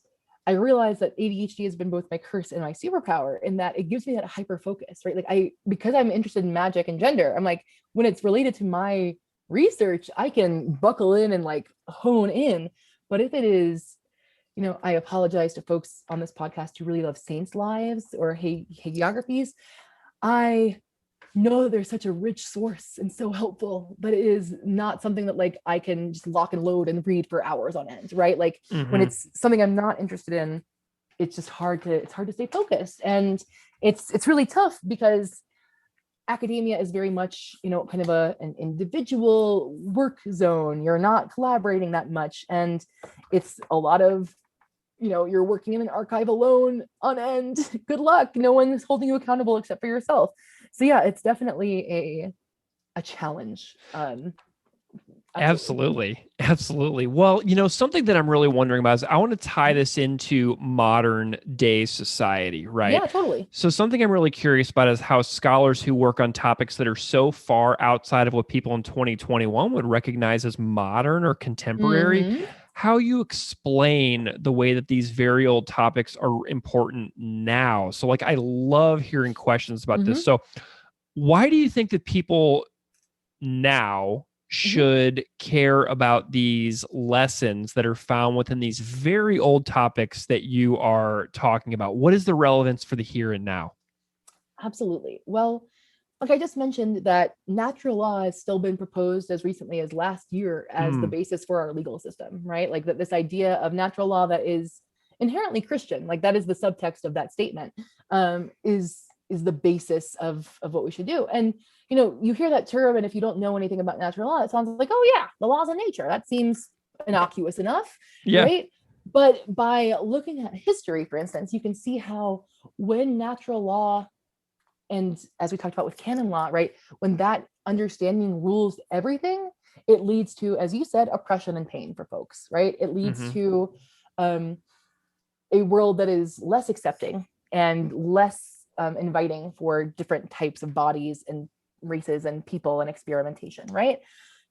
I realized that ADHD has been both my curse and my superpower, in that it gives me that hyper focus, right? Like because I'm interested in magic and gender, I'm like, when it's related to my research, I can buckle in and like hone in. But if it is, I apologize to folks on this podcast who really love saints' lives or hagiographies. I know that there's such a rich source and so helpful, but it is not something that like I can just lock and load and read for hours on end, right? Like when Mm-hmm. it's something I'm not interested in, it's hard to stay focused. And it's really tough because academia is very much, kind of an individual work zone. You're not collaborating that much. And it's a lot of, you're working in an archive alone on end. Good luck. No one's holding you accountable except for yourself. So yeah, it's definitely a challenge. Absolutely. Absolutely. Absolutely. Well, something that I'm really wondering about is I want to tie this into modern day society, right? Yeah, totally. So, something I'm really curious about is how scholars who work on topics that are so far outside of what people in 2021 would recognize as modern or contemporary, Mm-hmm. how you explain the way that these very old topics are important now. So, like, I love hearing questions about this. Mm-hmm. So, why do you think that people now Mm-hmm. should care about these lessons that are found within these very old topics that you are talking about? What is the relevance for the here and now? Absolutely. Well, like I just mentioned, that natural law has still been proposed as recently as last year as the Mm, basis for our legal system, right? Like that this idea of natural law that is inherently Christian, like that is the subtext of that statement, is the basis of what we should do. And you hear that term, and if you don't know anything about natural law, it sounds like, oh yeah, the laws of nature. That seems innocuous enough, yeah. right? But by looking at history, for instance, you can see how when natural law, and as we talked about with canon law, right, when that understanding rules everything, it leads to, as you said, oppression and pain for folks, right? It leads Hmm. to um, a world that is less accepting and less inviting for different types of bodies and races and people and experimentation, right?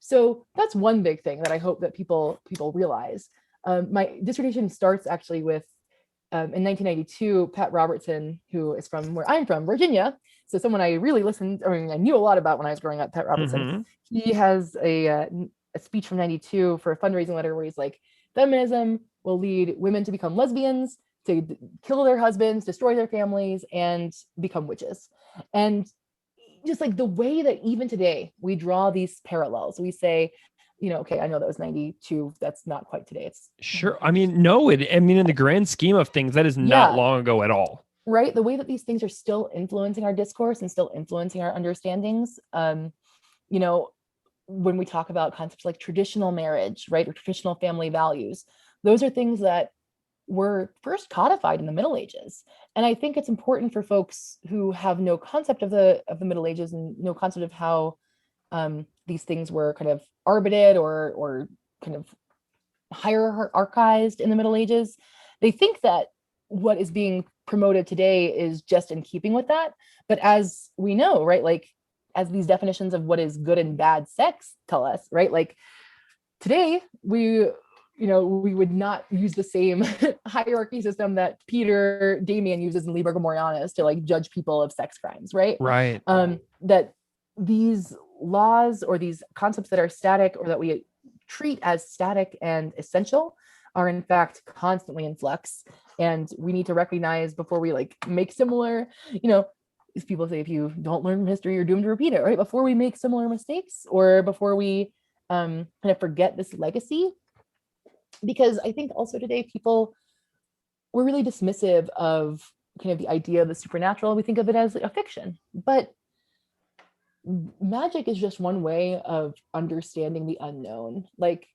So that's one big thing that I hope that people realize. My dissertation starts actually with in 1992, Pat Robertson, who is from where I'm from, Virginia. So someone I really listened, I mean, I knew a lot about when I was growing up, Pat Robertson. Mm-hmm. He has a speech from 92 for a fundraising letter where he's like, feminism will lead women to become lesbians, to kill their husbands, destroy their families, and become witches. And just like the way that even today we draw these parallels, we say, okay, I know that was 92. That's not quite today. It's Sure. I mean, no, in the grand scheme of things, that is not yeah, long ago at all. right. The way that these things are still influencing our discourse and still influencing our understandings. You know, when we talk about concepts like traditional marriage, right, or traditional family values, those are things that were first codified in the Middle Ages. And I think it's important for folks who have no concept of the Middle Ages and no concept of how these things were kind of arbitrated or kind of hierarchized in the Middle Ages. They think that what is being promoted today is just in keeping with that. But as we know, right, like as these definitions of what is good and bad sex tell us, right, like today we would not use the same hierarchy system that Peter Damian uses in Liber Gomorianus to like judge people of sex crimes, right? Right. That these laws or these concepts that are static or that we treat as static and essential are in fact constantly in flux. And we need to recognize before we like make similar, as people say, if you don't learn from history, you're doomed to repeat it, right? Before we make similar mistakes or before we kind of forget this legacy. Because I think also today people were really dismissive of kind of the idea of the supernatural. We think of it as a fiction, but magic is just one way of understanding the unknown. Like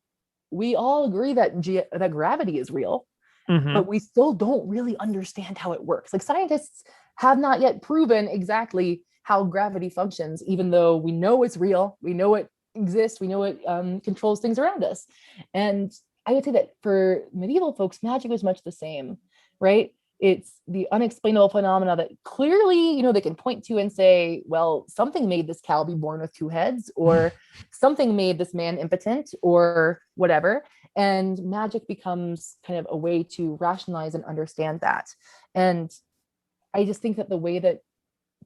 we all agree that that gravity is real, but we still don't really understand how it works. Like scientists have not yet proven exactly how gravity functions, even though we know it's real, we know it exists, we know it controls things around us. And I would say that for medieval folks, magic was much the same, right? It's the unexplainable phenomena that clearly, they can point to and say, well, something made this cow be born with two heads, or something made this man impotent, or whatever. And magic becomes kind of a way to rationalize and understand that. And I just think that the way that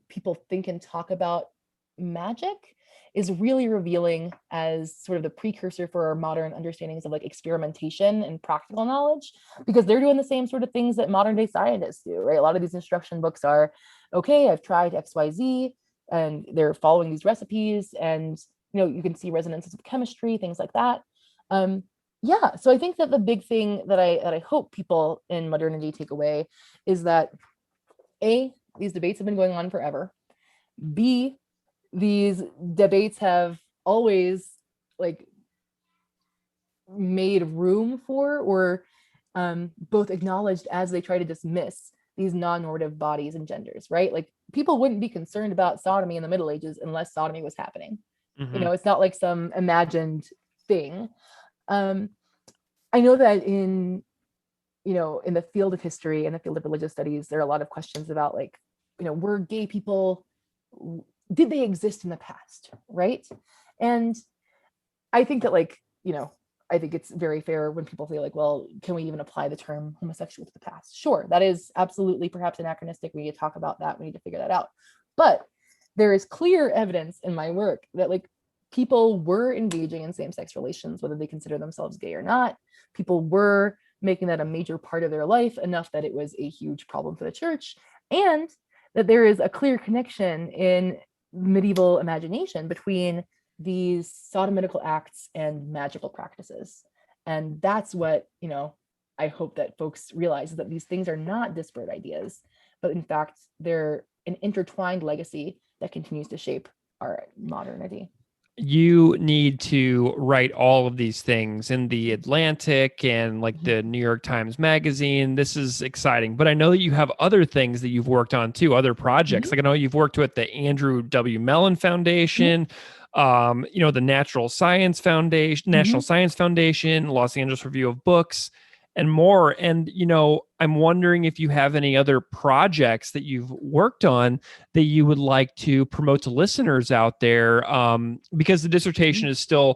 people think and talk about magic is really revealing as sort of the precursor for our modern understandings of like experimentation and practical knowledge, because they're doing the same sort of things that modern day scientists do, right? A lot of these instruction books are, okay, I've tried XYZ, and they're following these recipes, and you can see resonances of chemistry, things like that. Yeah, so I think that the big thing that I hope people in modernity take away is that A, these debates have been going on forever. B, these debates have always like made room for or both acknowledged as they try to dismiss these non-normative bodies and genders, right? Like people wouldn't be concerned about sodomy in the Middle Ages unless sodomy was happening. It's not like some imagined thing. I know that in the field of history and the field of religious studies, there are a lot of questions about like, were gay people, did they exist in the past, right? And I think that like, I think it's very fair when people say like, well, can we even apply the term homosexual to the past? Sure, that is absolutely perhaps anachronistic. We need to talk about that. We need to figure that out. But there is clear evidence in my work that like people were engaging in same-sex relations, whether they consider themselves gay or not. People were making that a major part of their life, enough that it was a huge problem for the church, and that there is a clear connection in medieval imagination between these sodomitical acts and magical practices. And that's what, I hope that folks realize, is that these things are not disparate ideas, but in fact, they're an intertwined legacy that continues to shape our modernity. You need to write all of these things in the Atlantic and like the New York Times Magazine. This is exciting. But I know that you have other things that you've worked on too, other projects. Like I know you've worked with the Andrew W. Mellon Foundation, the National Science Foundation, Los Angeles Review of Books. and more. And, I'm wondering if you have any other projects that you've worked on that you would like to promote to listeners out there, because the dissertation is still,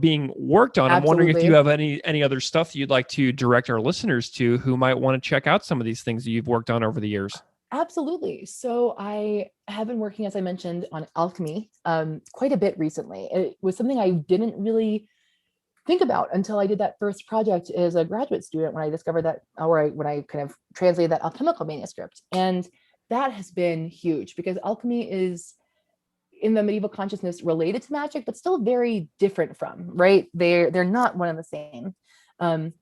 being worked on. I'm wondering if you Absolutely. have any other stuff that you'd like to direct our listeners to who might want to check out some of these things that you've worked on over the years. Absolutely. So I have been working, as I mentioned, on alchemy quite a bit recently. It was something I didn't really think about until I did that first project as a graduate student when I discovered that, or when I kind of translated that alchemical manuscript. And that has been huge because alchemy is in the medieval consciousness related to magic, but still very different from, right? They're not one and the same. Um,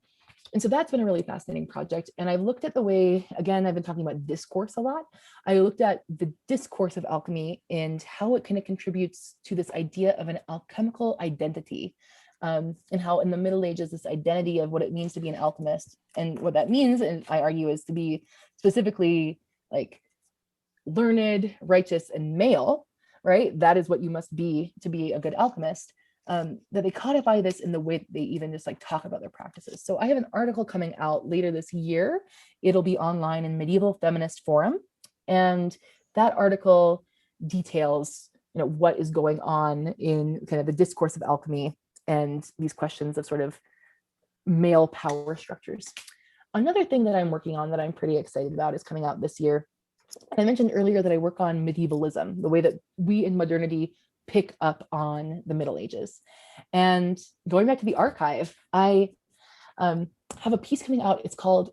and so that's been a really fascinating project. And I've looked at the way, again, I've been talking about discourse a lot. I looked at the discourse of alchemy and how it kind of contributes to this idea of an alchemical identity. And how in the Middle Ages, this identity of what it means to be an alchemist, and what that means, and I argue, is to be specifically like learned, righteous, and male, right? That is what you must be to be a good alchemist. That they codify this in the way that they even just like talk about their practices. So I have an article coming out later this year. It'll be online in Medieval Feminist Forum. And that article details, what is going on in kind of the discourse of alchemy and these questions of sort of male power structures. Another thing that I'm working on that I'm pretty excited about is coming out this year. I mentioned earlier that I work on medievalism, the way that we in modernity pick up on the Middle Ages. And going back to the archive, I have a piece coming out. It's called,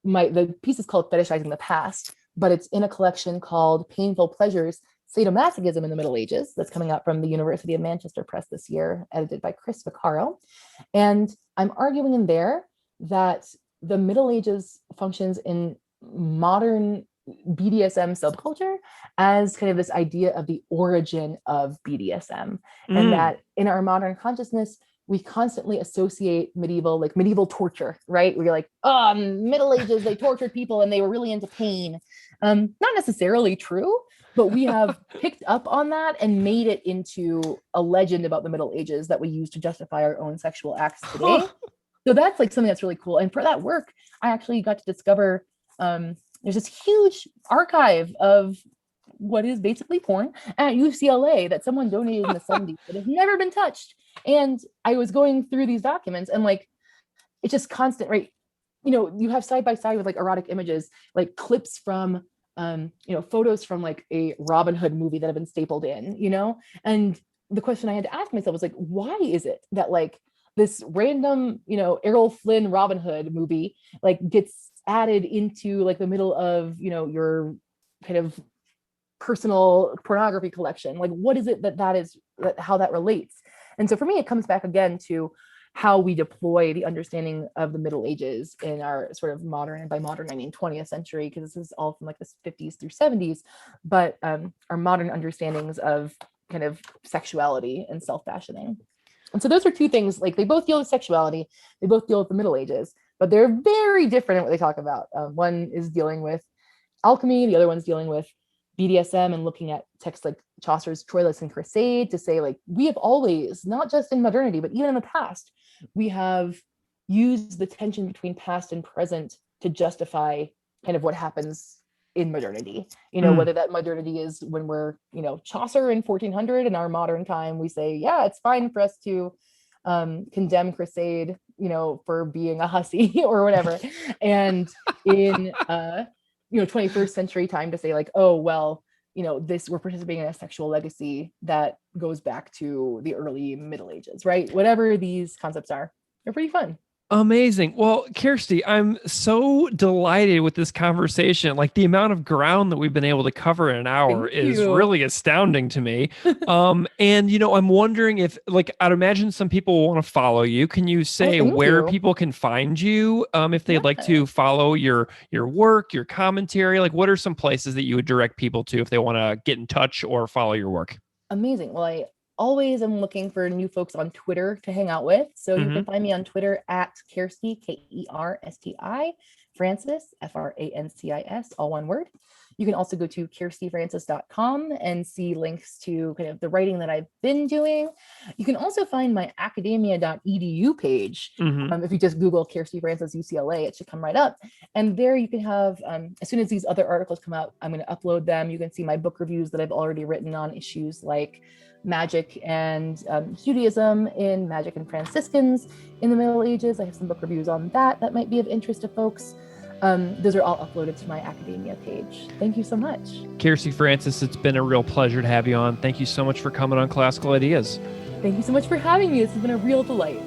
the piece is called Fetishizing the Past, but it's in a collection called Painful Pleasures, Sadomasochism in the Middle Ages, that's coming out from the University of Manchester Press this year, edited by Chris Vaccaro. And I'm arguing in there that the Middle Ages functions in modern BDSM subculture as kind of this idea of the origin of BDSM. And that in our modern consciousness, we constantly associate medieval torture, right? We're like, oh, Middle Ages, they tortured people and they were really into pain. Not necessarily true, but we have picked up on that and made it into a legend about the Middle Ages that we use to justify our own sexual acts today. So that's like something that's really cool. And for that work, I actually got to discover there's this huge archive of what is basically porn at UCLA that someone donated in the 70s that has never been touched. And I was going through these documents and like, it's just constant, right? You have side by side with like erotic images, like clips from, photos from like a Robin Hood movie that have been stapled in, and the question I had to ask myself was like, why is it that like this random, Errol Flynn Robin Hood movie like gets added into like the middle of, your kind of personal pornography collection? Like, what is it that is how that relates? And so for me, it comes back again to how we deploy the understanding of the Middle Ages in our sort of modern, and by modern I mean 20th century, because this is all from like the 50s through 70s, but our modern understandings of kind of sexuality and self-fashioning. And so those are two things, like they both deal with sexuality, they both deal with the Middle Ages, but they're very different in what they talk about. One is dealing with alchemy, the other one's dealing with BDSM and looking at texts like Chaucer's Troilus and Crusade to say, like, we have always, not just in modernity, but even in the past, we have used the tension between past and present to justify kind of what happens in modernity. Whether that modernity is when we're, Chaucer in 1400, in our modern time, we say, yeah, it's fine for us to condemn Crusade, for being a hussy or whatever. And in 21st century time to say like, oh, well, we're participating in a sexual legacy that goes back to the early Middle Ages, right? Whatever these concepts are, they're pretty fun. Amazing. Well, Kersti, I'm so delighted with this conversation. Like the amount of ground that we've been able to cover in an hour Thank is you. really astounding to me. And I'm wondering if, like, I'd imagine some people want to follow you. Can you Oh, say thank where you. people can find you, if they'd like Yeah. to follow your work, your commentary? Like, what are some places that you would direct people to if they want to get in touch or follow your work? Amazing. Well, I always am looking for new folks on Twitter to hang out with. So you Mm-hmm. can find me on Twitter at Kersti, Kersti, Francis, Francis, all one word. You can also go to kerstifrancis.com and see links to kind of the writing that I've been doing. You can also find my academia.edu page. If you just Google Kersti Francis UCLA, it should come right up. And there you can have, as soon as these other articles come out, I'm going to upload them. You can see my book reviews that I've already written on issues like magic and Judaism in Magic and Franciscans in the Middle Ages. I have some book reviews on that might be of interest to folks. Those are all uploaded to my academia page. Thank you so much. Kersti Francis, it's been a real pleasure to have you on. Thank you so much for coming on Classical Ideas. Thank you so much for having me. This has been a real delight.